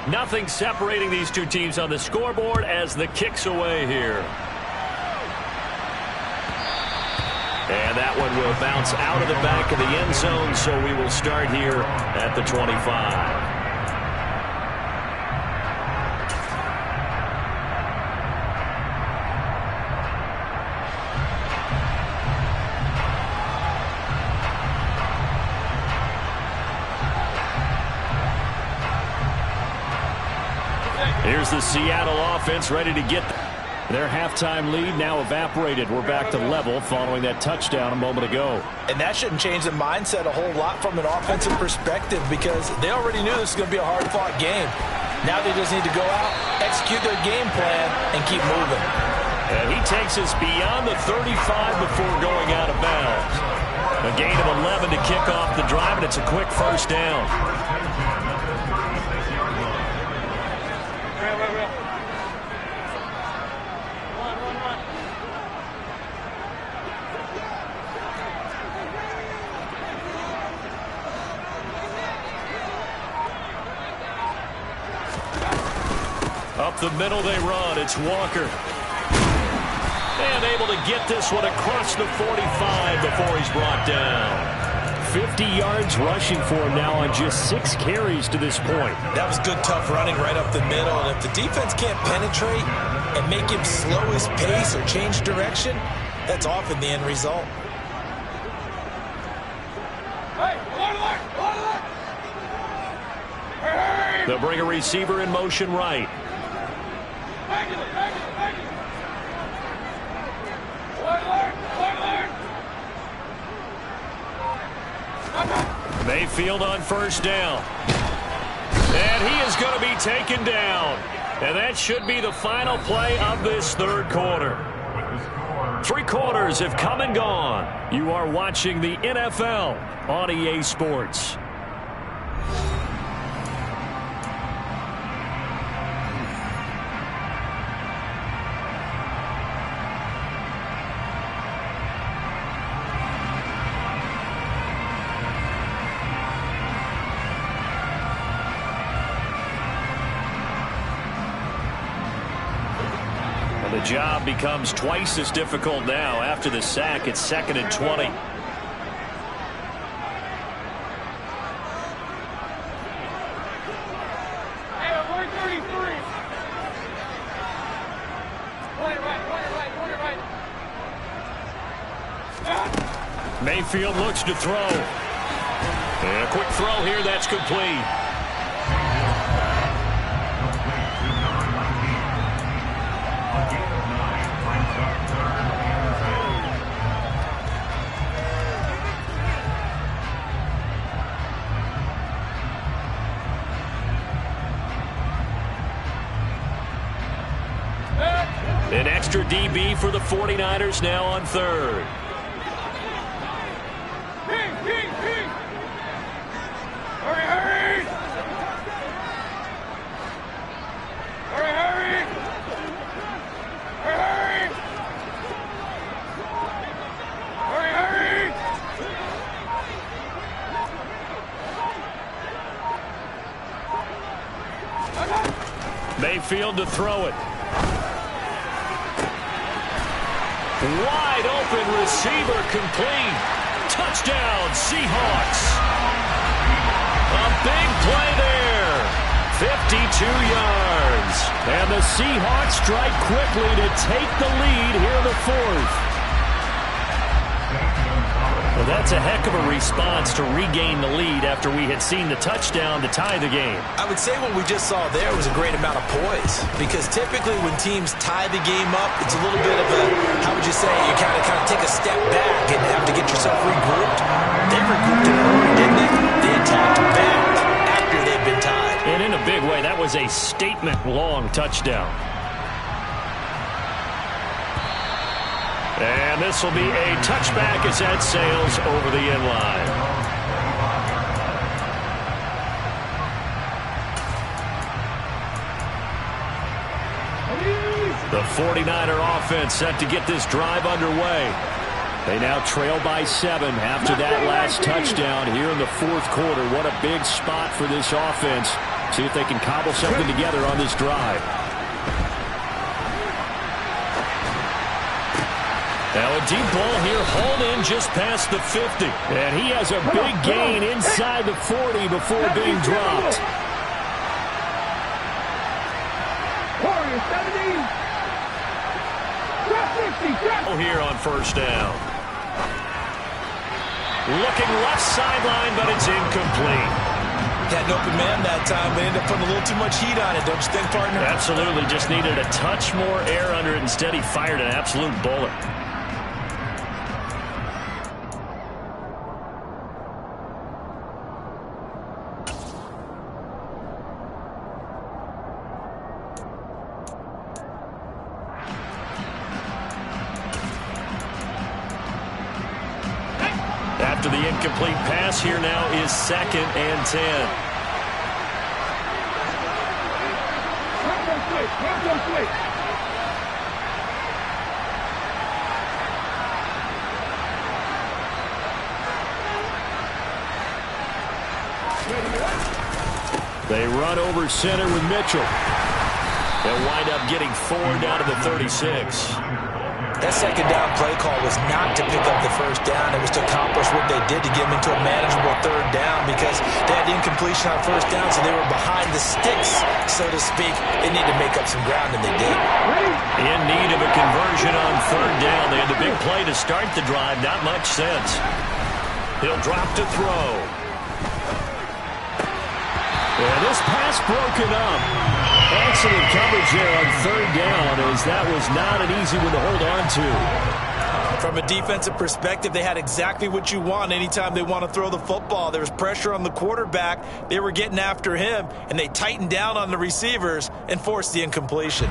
Nothing separating these two teams on the scoreboard as the kick's away here. And that one will bounce out of the back of the end zone, so we will start here at the 25. Here's the Seattle offense ready to get their halftime lead now evaporated. We're back to level following that touchdown a moment ago. And that shouldn't change the mindset a whole lot from an offensive perspective because they already knew this was going to be a hard-fought game. Now they just need to go out, execute their game plan, and keep moving. And he takes us beyond the 35 before going out of bounds. A gain of 11 to kick off the drive, and it's a quick 1st down. Up the middle they run. It's Walker. And able to get this one across the 45 before he's brought down. 50 yards rushing for him now on just 6 carries to this point. That was good, tough running right up the middle. And if the defense can't penetrate and make him slow his pace or change direction, that's often the end result. They'll bring a receiver in motion right. Mayfield on 1st down. And he is going to be taken down. And that should be the final play of this 3rd quarter. 3 quarters have come and gone. You are watching the NFL on EA Sports. The job becomes twice as difficult now. After the sack, it's 2nd and 20. Mayfield looks to throw. And a quick throw here, that's complete. An extra DB for the 49ers now on 3rd. Mayfield to throw it. Wide open receiver complete. Touchdown, Seahawks. A big play there. 52 yards. And the Seahawks strike quickly to take the lead here in the fourth. Well, that's a heck of a response to regain the lead after we had seen the touchdown to tie the game. I would say what we just saw there was a great amount of poise, because typically when teams tie the game up, it's a little bit of a, how would you say, you kind of take a step back and have to get yourself regrouped. They regrouped in a hurry, didn't they? They attacked back after they'd been tied. And in a big way, that was a statement-long touchdown. And this will be a touchback as that sails over the end line. The 49er offense set to get this drive underway. They now trail by 7 after that last touchdown here in the fourth quarter. What a big spot for this offense. See if they can cobble something together on this drive. Now a deep ball here, hauled in just past the 50. And he has a big gain inside the 40 before being dropped. Here on first down. Looking left sideline, but it's incomplete. Had an open man that time, but ended up putting a little too much heat on it, don't you think, partner? Absolutely. Just needed a touch more air under it. Instead, he fired an absolute bullet. After the incomplete pass, here now is 2nd and 10. They run over center with Mitchell. They'll wind up getting 4 down to the 36. That second down play call was not to pick up the first down. It was to accomplish what they did to get them into a manageable 3rd down, because they had incompletion on first down, so they were behind the sticks, so to speak. They needed to make up some ground, and they did. In need of a conversion on 3rd down. They had the big play to start the drive. Not much sense. He'll drop to throw. And this pass broken up. Excellent coverage there on 3rd down, as that was not an easy one to hold on to. From a defensive perspective, they had exactly what you want anytime they want to throw the football. There was pressure on the quarterback. They were getting after him, and they tightened down on the receivers and forced the incompletion.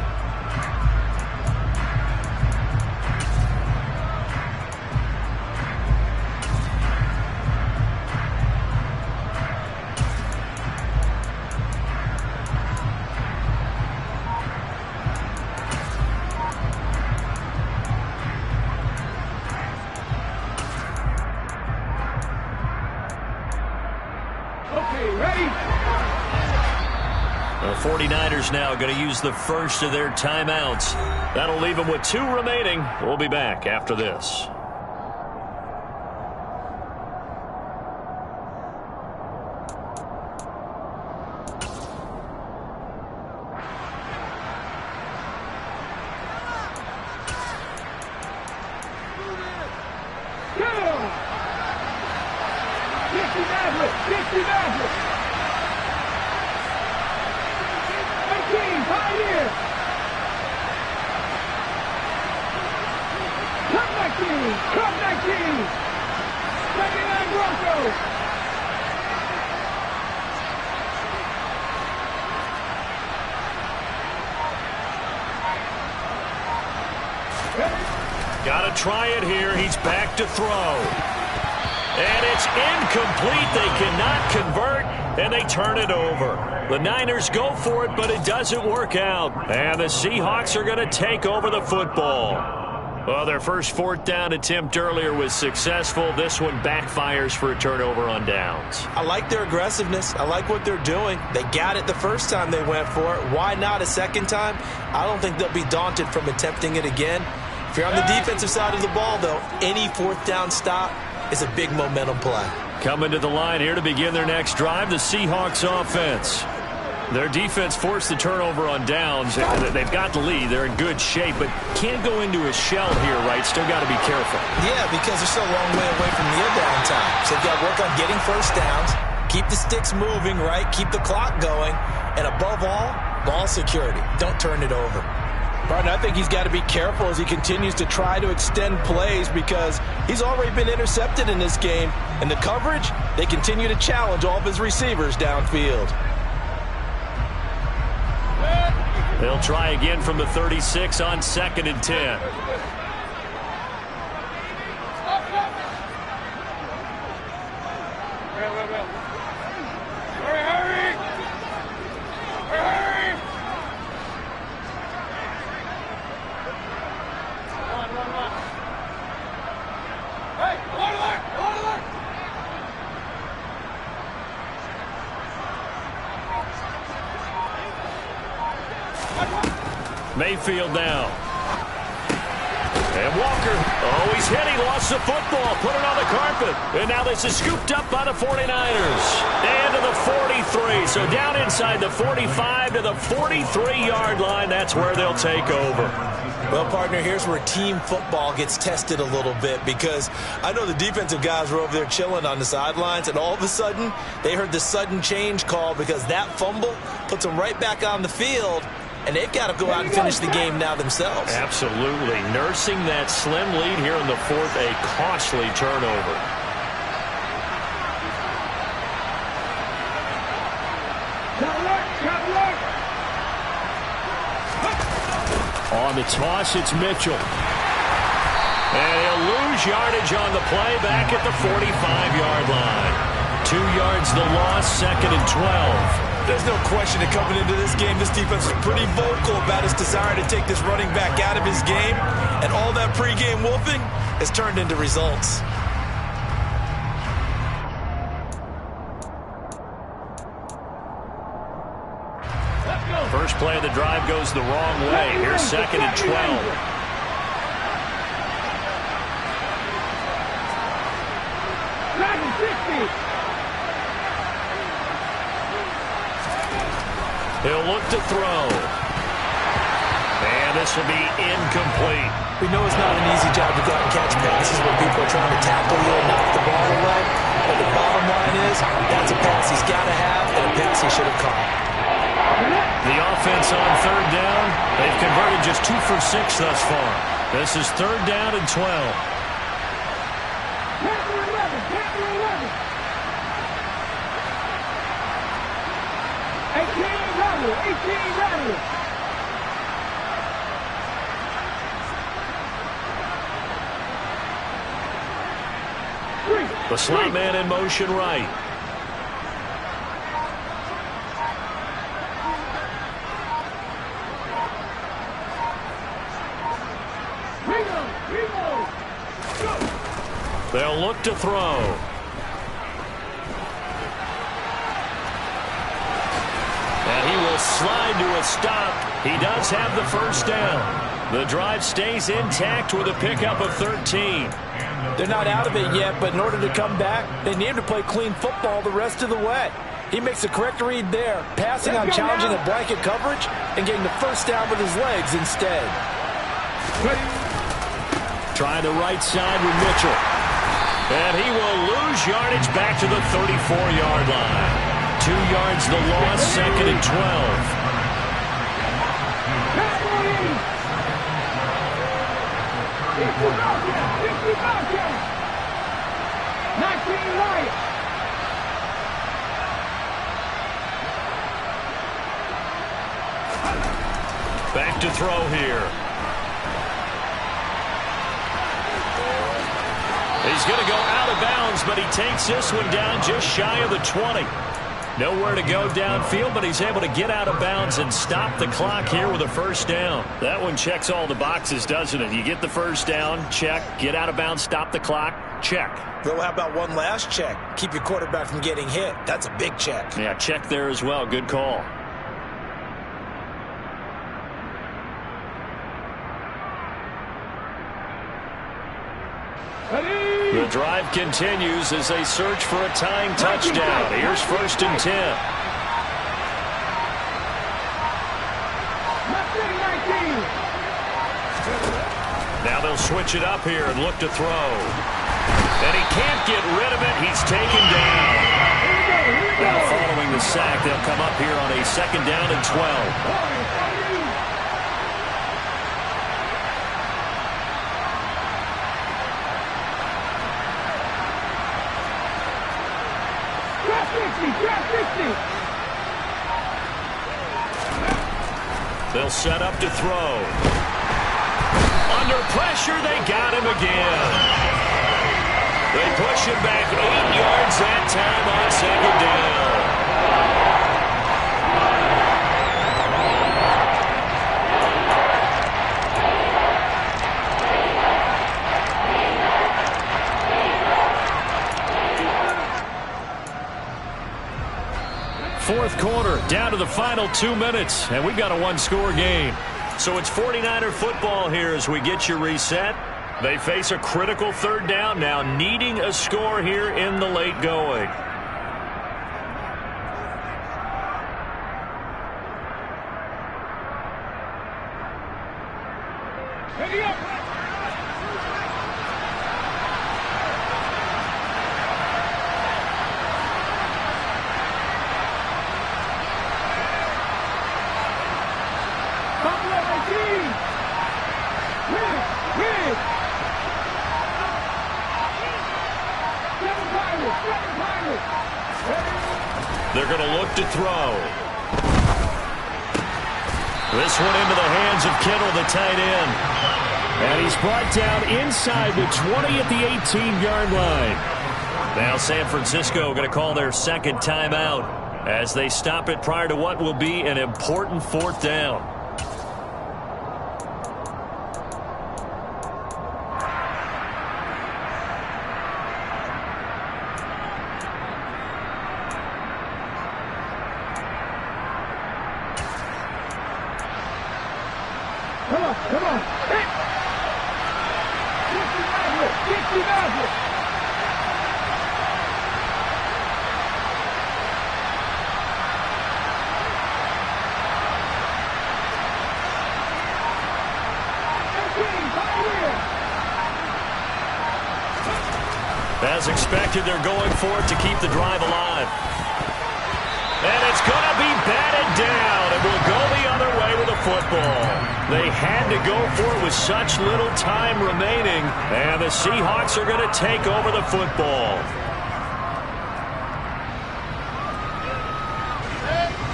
The 49ers now going to use the first of their timeouts. That'll leave them with 2 remaining. We'll be back after this. Got to try it here. He's back to throw. And it's incomplete. They cannot convert, and they turn it over. The Niners go for it, but it doesn't work out. And the Seahawks are going to take over the football. Well, their first fourth down attempt earlier was successful. This one backfires for a turnover on downs. I like their aggressiveness. I like what they're doing. They got it the first time they went for it. Why not a second time? I don't think they'll be daunted from attempting it again. If you're on the defensive side of the ball, though, any fourth down stop is a big momentum play. Coming to the line here to begin their next drive, the Seahawks offense. Their defense forced the turnover on downs. They've got the lead. They're in good shape, but can't go into a shell here, right? Still got to be careful. Yeah, because they're still a long way away from kneel down time. So they've got to work on getting first downs, keep the sticks moving, right? Keep the clock going, and above all, ball security. Don't turn it over. Barton, I think he's got to be careful as he continues to try to extend plays because he's already been intercepted in this game. And the coverage, they continue to challenge all of his receivers downfield. They'll try again from the 36 on 2nd and 10. Mayfield now. And Walker, oh, he's hit. He lost the football. Put it on the carpet. And now this is scooped up by the 49ers. And to the 43. So down inside the 45 to the 43-yard line. That's where they'll take over. Well, partner, here's where team football gets tested a little bit because I know the defensive guys were over there chilling on the sidelines, and all of a sudden they heard the sudden change call because that fumble puts them right back on the field. And they've got to go out and finish the game now themselves. Absolutely. Nursing that slim lead here in the fourth, a costly turnover. On the toss, it's Mitchell. And he'll lose yardage on the play back at the 45-yard line. 2 yards the loss, 2nd and 12. There's no question that coming into this game, this defense was pretty vocal about its desire to take this running back out of his game. And all that pregame wolfing has turned into results. First play of the drive goes the wrong way. Here's 2nd and 12. He'll look to throw. And this will be incomplete. We know it's not an easy job to go out and catch passes when people are trying to tackle you and knock the ball away. But the bottom line is, that's a pass he's got to have and a pass he should have caught. The offense on 3rd down, they've converted just 2 for 6 thus far. This is 3rd down and 12. The slot man in motion right. They'll look to throw. And he will slide to a stop. He does have the first down. The drive stays intact with a pickup of 13. They're not out of it yet, but in order to come back, they need to play clean football the rest of the way. He makes the correct read there, passing on challenging a blanket coverage and getting the first down with his legs instead. Trying the right side with Mitchell. And he will lose yardage back to the 34-yard line. 2 yards the loss, 2nd and 12. Back to throw here. He's going to go out of bounds, but he takes this one down just shy of the 20. Nowhere to go downfield, but he's able to get out of bounds and stop the clock here with a first down. That one checks all the boxes, doesn't it? You get the first down, check. Get out of bounds, stop the clock, check. Well, how about one last check? Keep your quarterback from getting hit. That's a big check. Yeah, check there as well. Good call. The drive continues as they search for a tying touchdown. Here's 1st and 10. Now they'll switch it up here and look to throw. And he can't get rid of it. He's taken down. Now following the sack, they'll come up here on a 2nd down and 12. They'll set up to throw. Under pressure, they got him again. They push him back 8 yards that time on 2nd down. Fourth quarter, down to the final 2 minutes, and we've got a 1-score game. So it's 49er football here as we get you reset. They face a critical 3rd down now, needing a score here in the late going. They're going to look to throw. This one into the hands of Kittle, the tight end. And he's brought down inside the 20 at the 18-yard line. Now San Francisco going to call their 2nd timeout as they stop it prior to what will be an important 4th down. As expected, they're going for it to keep the drive alive. And it's going to be batted down, and will go the other way with the football. They had to go for it with such little time remaining, and the Seahawks are going to take over the football.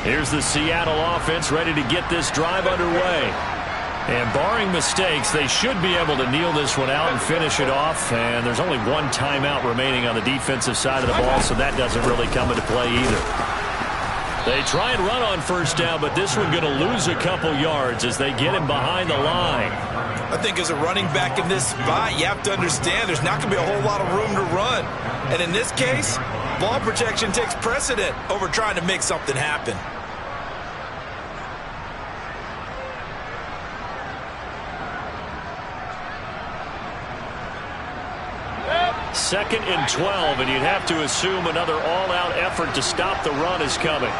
Here's the Seattle offense ready to get this drive underway. And barring mistakes, they should be able to kneel this one out and finish it off. And there's only 1 timeout remaining on the defensive side of the ball, so that doesn't really come into play either. They try and run on 1st down, but this one going to lose a couple yards as they get him behind the line. I think as a running back in this spot, you have to understand there's not going to be a whole lot of room to run. And in this case, ball protection takes precedent over trying to make something happen. 2nd and 12, and you'd have to assume another all-out effort to stop the run is coming.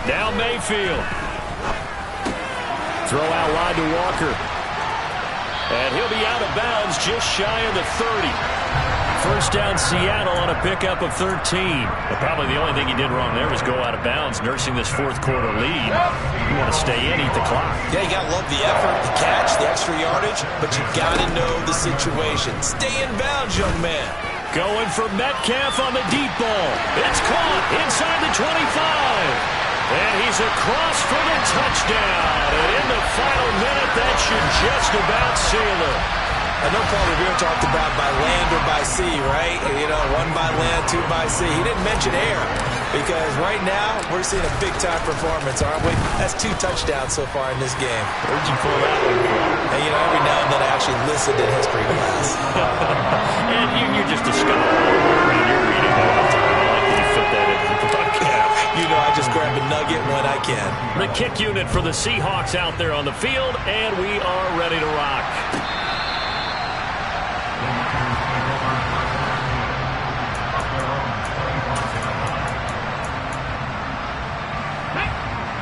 Now Mayfield. Throw out wide to Walker. And he'll be out of bounds just shy of the 30. First down Seattle on a pickup of 13. But probably the only thing he did wrong there was go out of bounds, nursing this 4th quarter lead. You want to stay in, eat the clock. Yeah, you got to love the effort, the catch, the extra yardage, but you got to know the situation. Stay in bounds, young man. Going for Metcalf on the deep ball. It's caught inside the 25. And he's across for the touchdown. And in the final minute, that should just about seal it. I know Paul Revere talked about by land or by sea, right? You know, one by land, two by sea. He didn't mention air because right now we're seeing a big-time performance, aren't we? That's 2 touchdowns so far in this game. Where'd you pull that one from? And, you know, every now and then I actually listened in history class. And you're just a scholar. You're reading all the time. I like that you fit that into the podcast. You know, I just grab a nugget when I can. The kick unit for the Seahawks out there on the field, and we are ready to rock.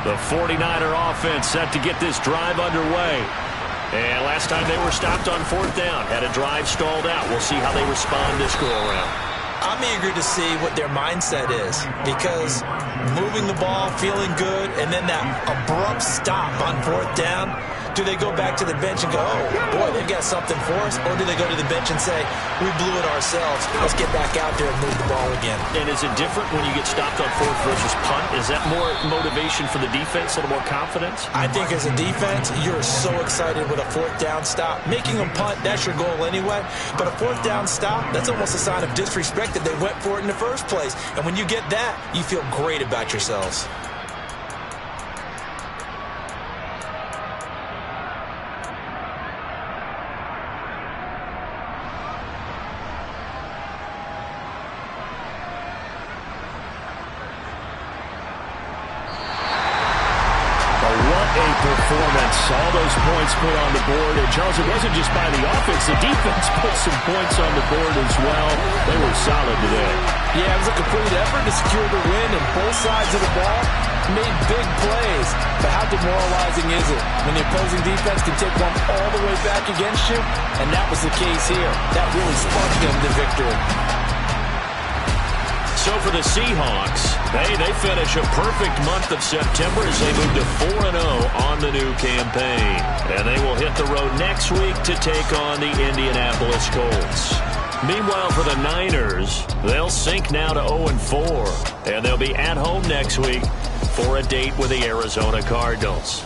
The 49er offense set to get this drive underway. And last time they were stopped on 4th down, had a drive stalled out. We'll see how they respond this go-around. I'm eager to see what their mindset is because moving the ball, feeling good, and then that abrupt stop on 4th down, do they go back to the bench and go, oh, boy, they've got something for us? Or do they go to the bench and say, we blew it ourselves. Let's get back out there and move the ball again. And is it different when you get stopped on 4th versus punt? Is that more motivation for the defense, a little more confidence? I think as a defense, you're so excited with a 4th down stop. Making them punt, that's your goal anyway. But a 4th down stop, that's almost a sign of disrespect that they went for it in the first place. And when you get that, you feel great about yourselves. Performance, all those points put on the board. And Charles, it wasn't just by the offense. The defense put some points on the board as well. They were solid today. Yeah, it was a complete effort to secure the win, and both sides of the ball made big plays. But how demoralizing is it when the opposing defense can take one all the way back against you? And that was the case here. That really sparked them to victory. So for the Seahawks, they finish a perfect month of September as they move to 4-0 on the new campaign. And they will hit the road next week to take on the Indianapolis Colts. Meanwhile, for the Niners, they'll sink now to 0-4. And they'll be at home next week for a date with the Arizona Cardinals.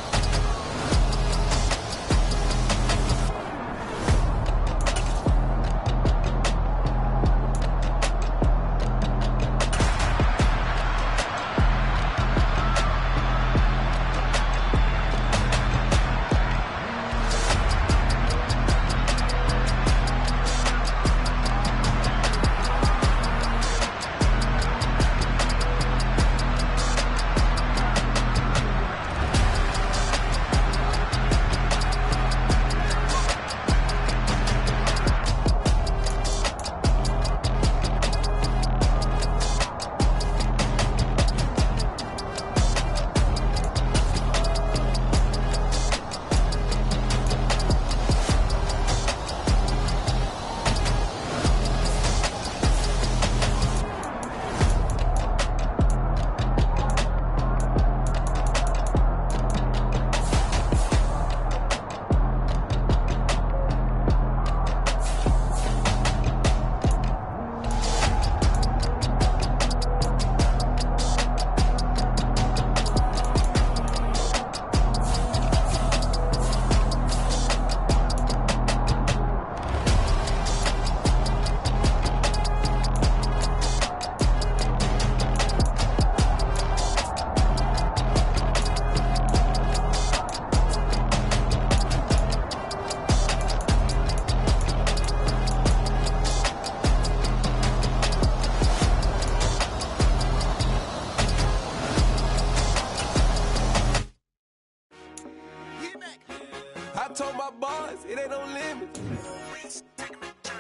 told my boys, it ain't no limits.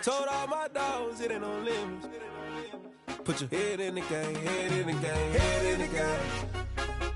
Told all my dogs, it ain't no limits. Put your head in the game, head in the game, head in the game.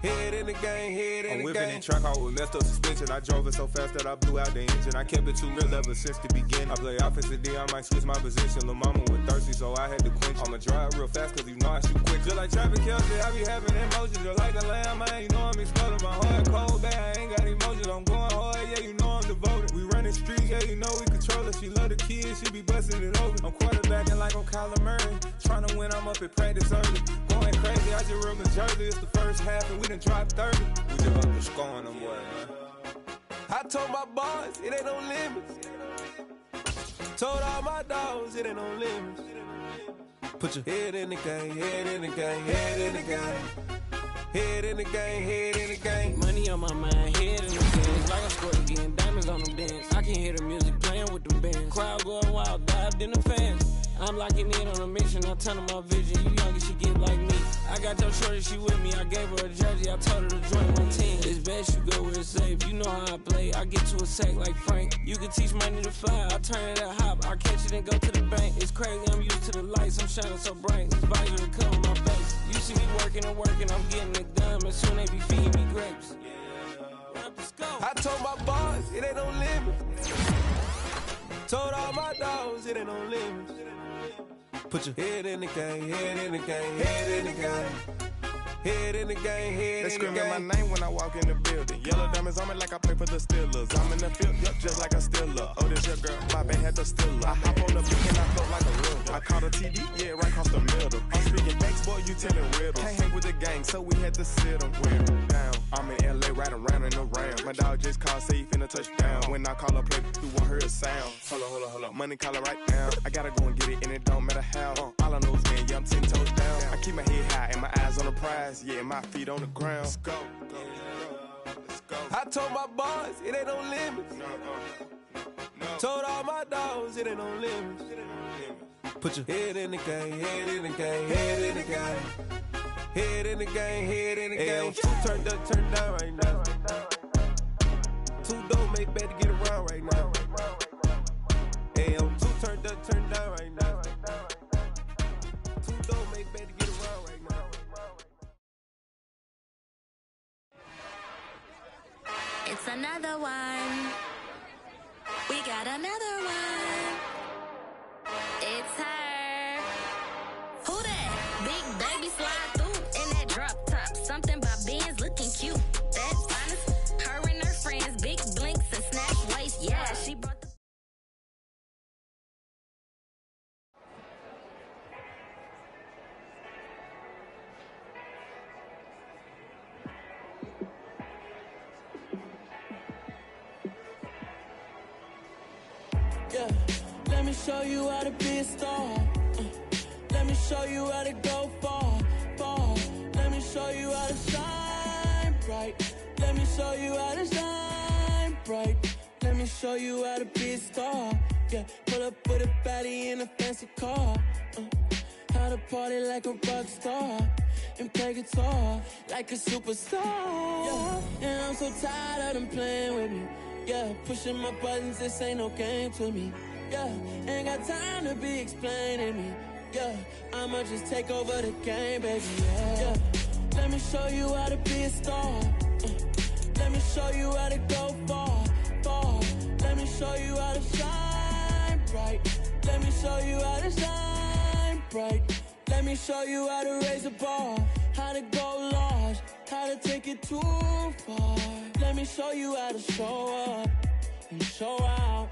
Head in the game, head in the game. I'm whipping in track out with messed up suspension. I drove it so fast that I blew out the engine. I kept it too real ever since the beginning. I play offensive D, I might switch my position. Lil' mama was thirsty, so I had to quench. I'ma drive real fast, cause you know I shoot quick. Just like traffic Kelsey, I be having emotions. Just like a lamb, man, you know I'm exploding. My heart cold, bad, I ain't got emotions. I'm going hard, yeah, you know I'm devoted. We running streets. yeah, you know we control her. She love the kids, she be busting it over. I'm quarterbacking like I'm Kyler Murray. Trying to win, I'm up at practice early. Going crazy, I just rode the jersey. It's the first half and we done dropped 30. We just up to scoring them, boy, man. I told my boys, it ain't no limits. Told all my dogs, it ain't no limits. Put your head in the game, head in the game, head in the game. Head in the game, head in the game. Money on my mind, head in the game. It's like I scored again, diamonds on them dance. I can hear the music playing with them bands. Crowd going wild, dived in the fans. I'm locking in on a mission, I tell her my vision. You younger, she get like me. I got your shorty, she with me. I gave her a jersey, I told her to join my team. It's best you go where it's safe. You know how I play. I get to a sack like Frank. You can teach money to fly. I turn it at hop. I catch it and go to the bank. It's crazy, I'm used to the lights. I'm shining so bright. This visor to cover my face. You see me working and working. I'm getting it done. And soon they be feeding me grapes. I told my boys, it ain't no limits. Told all my dogs, it ain't no limits. Put your head in the game, head in the game, head in the game. Head in the game, head They in the game. screaming my name when I walk in the building. Yellow diamonds on me like I play for the Steelers. I'm in the field, yup, just like a Steeler. Oh, this your girl, my band had the Steeler. I hop on the beat and I float like a river. I caught a TD, yeah, right across the middle. I'm speaking facts, boy, you telling riddles. Can't hang with the gang, so we had to sit them down. I'm in LA, riding round and around. My dog just called, say he finna touchdown. When I call her play, you won't hear a sound. Hold up, money caller right now. I gotta go and get it, and it don't matter how. All I know is, man, yeah, I'm 10 toes down. I keep my head high and my eyes on the prize. Yeah, my feet on the ground. Let's go. I told my boys, it ain't no limits. Told all my dogs, it ain't no limits. Put your head in the game, head in the game, head in the game. Head in the game, head in the game. Two turned up, turned down right now. Two don't make bad to get around right now. Two turned up, turned down right now. Two don't make bad to get around right now. It's another one. We got another one. It's her. Who that? Big baby slide through in that drop top. Something by Benz looking cute. That's honest. Her and her friends, big blinks and snatch waist. Yeah, she brought the. Yeah, let me show you how to be a star. Let me show you how to go far, far. Let me show you how to shine bright. Let me show you how to shine bright. Let me show you how to be a star. Yeah, pull up with a baddie in a fancy car. How to party like a rock star and play guitar like a superstar. Yeah, and I'm so tired of them playing with me. Yeah, pushing my buttons, this ain't no game to me. Yeah, ain't got time to be explaining me. Yeah, I'ma just take over the game, baby. Yeah, let me show you how to be a star. Let me show you how to go far, far. Let me show you how to shine bright. Let me show you how to shine bright. Let me show you how to raise a bar, how to go large, how to take it too far. Let me show you how to show up and show out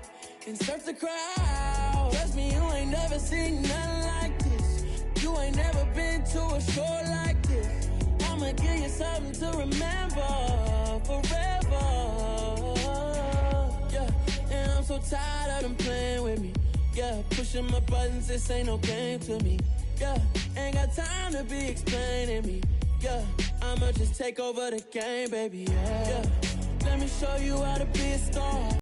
and surf the crowd. Trust me, you ain't never seen nothing like this. You ain't never been to a show like this. I'ma give you something to remember forever. Yeah, and I'm so tired of them playing with me. Yeah, pushing my buttons, this ain't no game to me. Yeah, ain't got time to be explaining me. Yeah, I'ma just take over the game, baby. Yeah, let me show you how to be a star.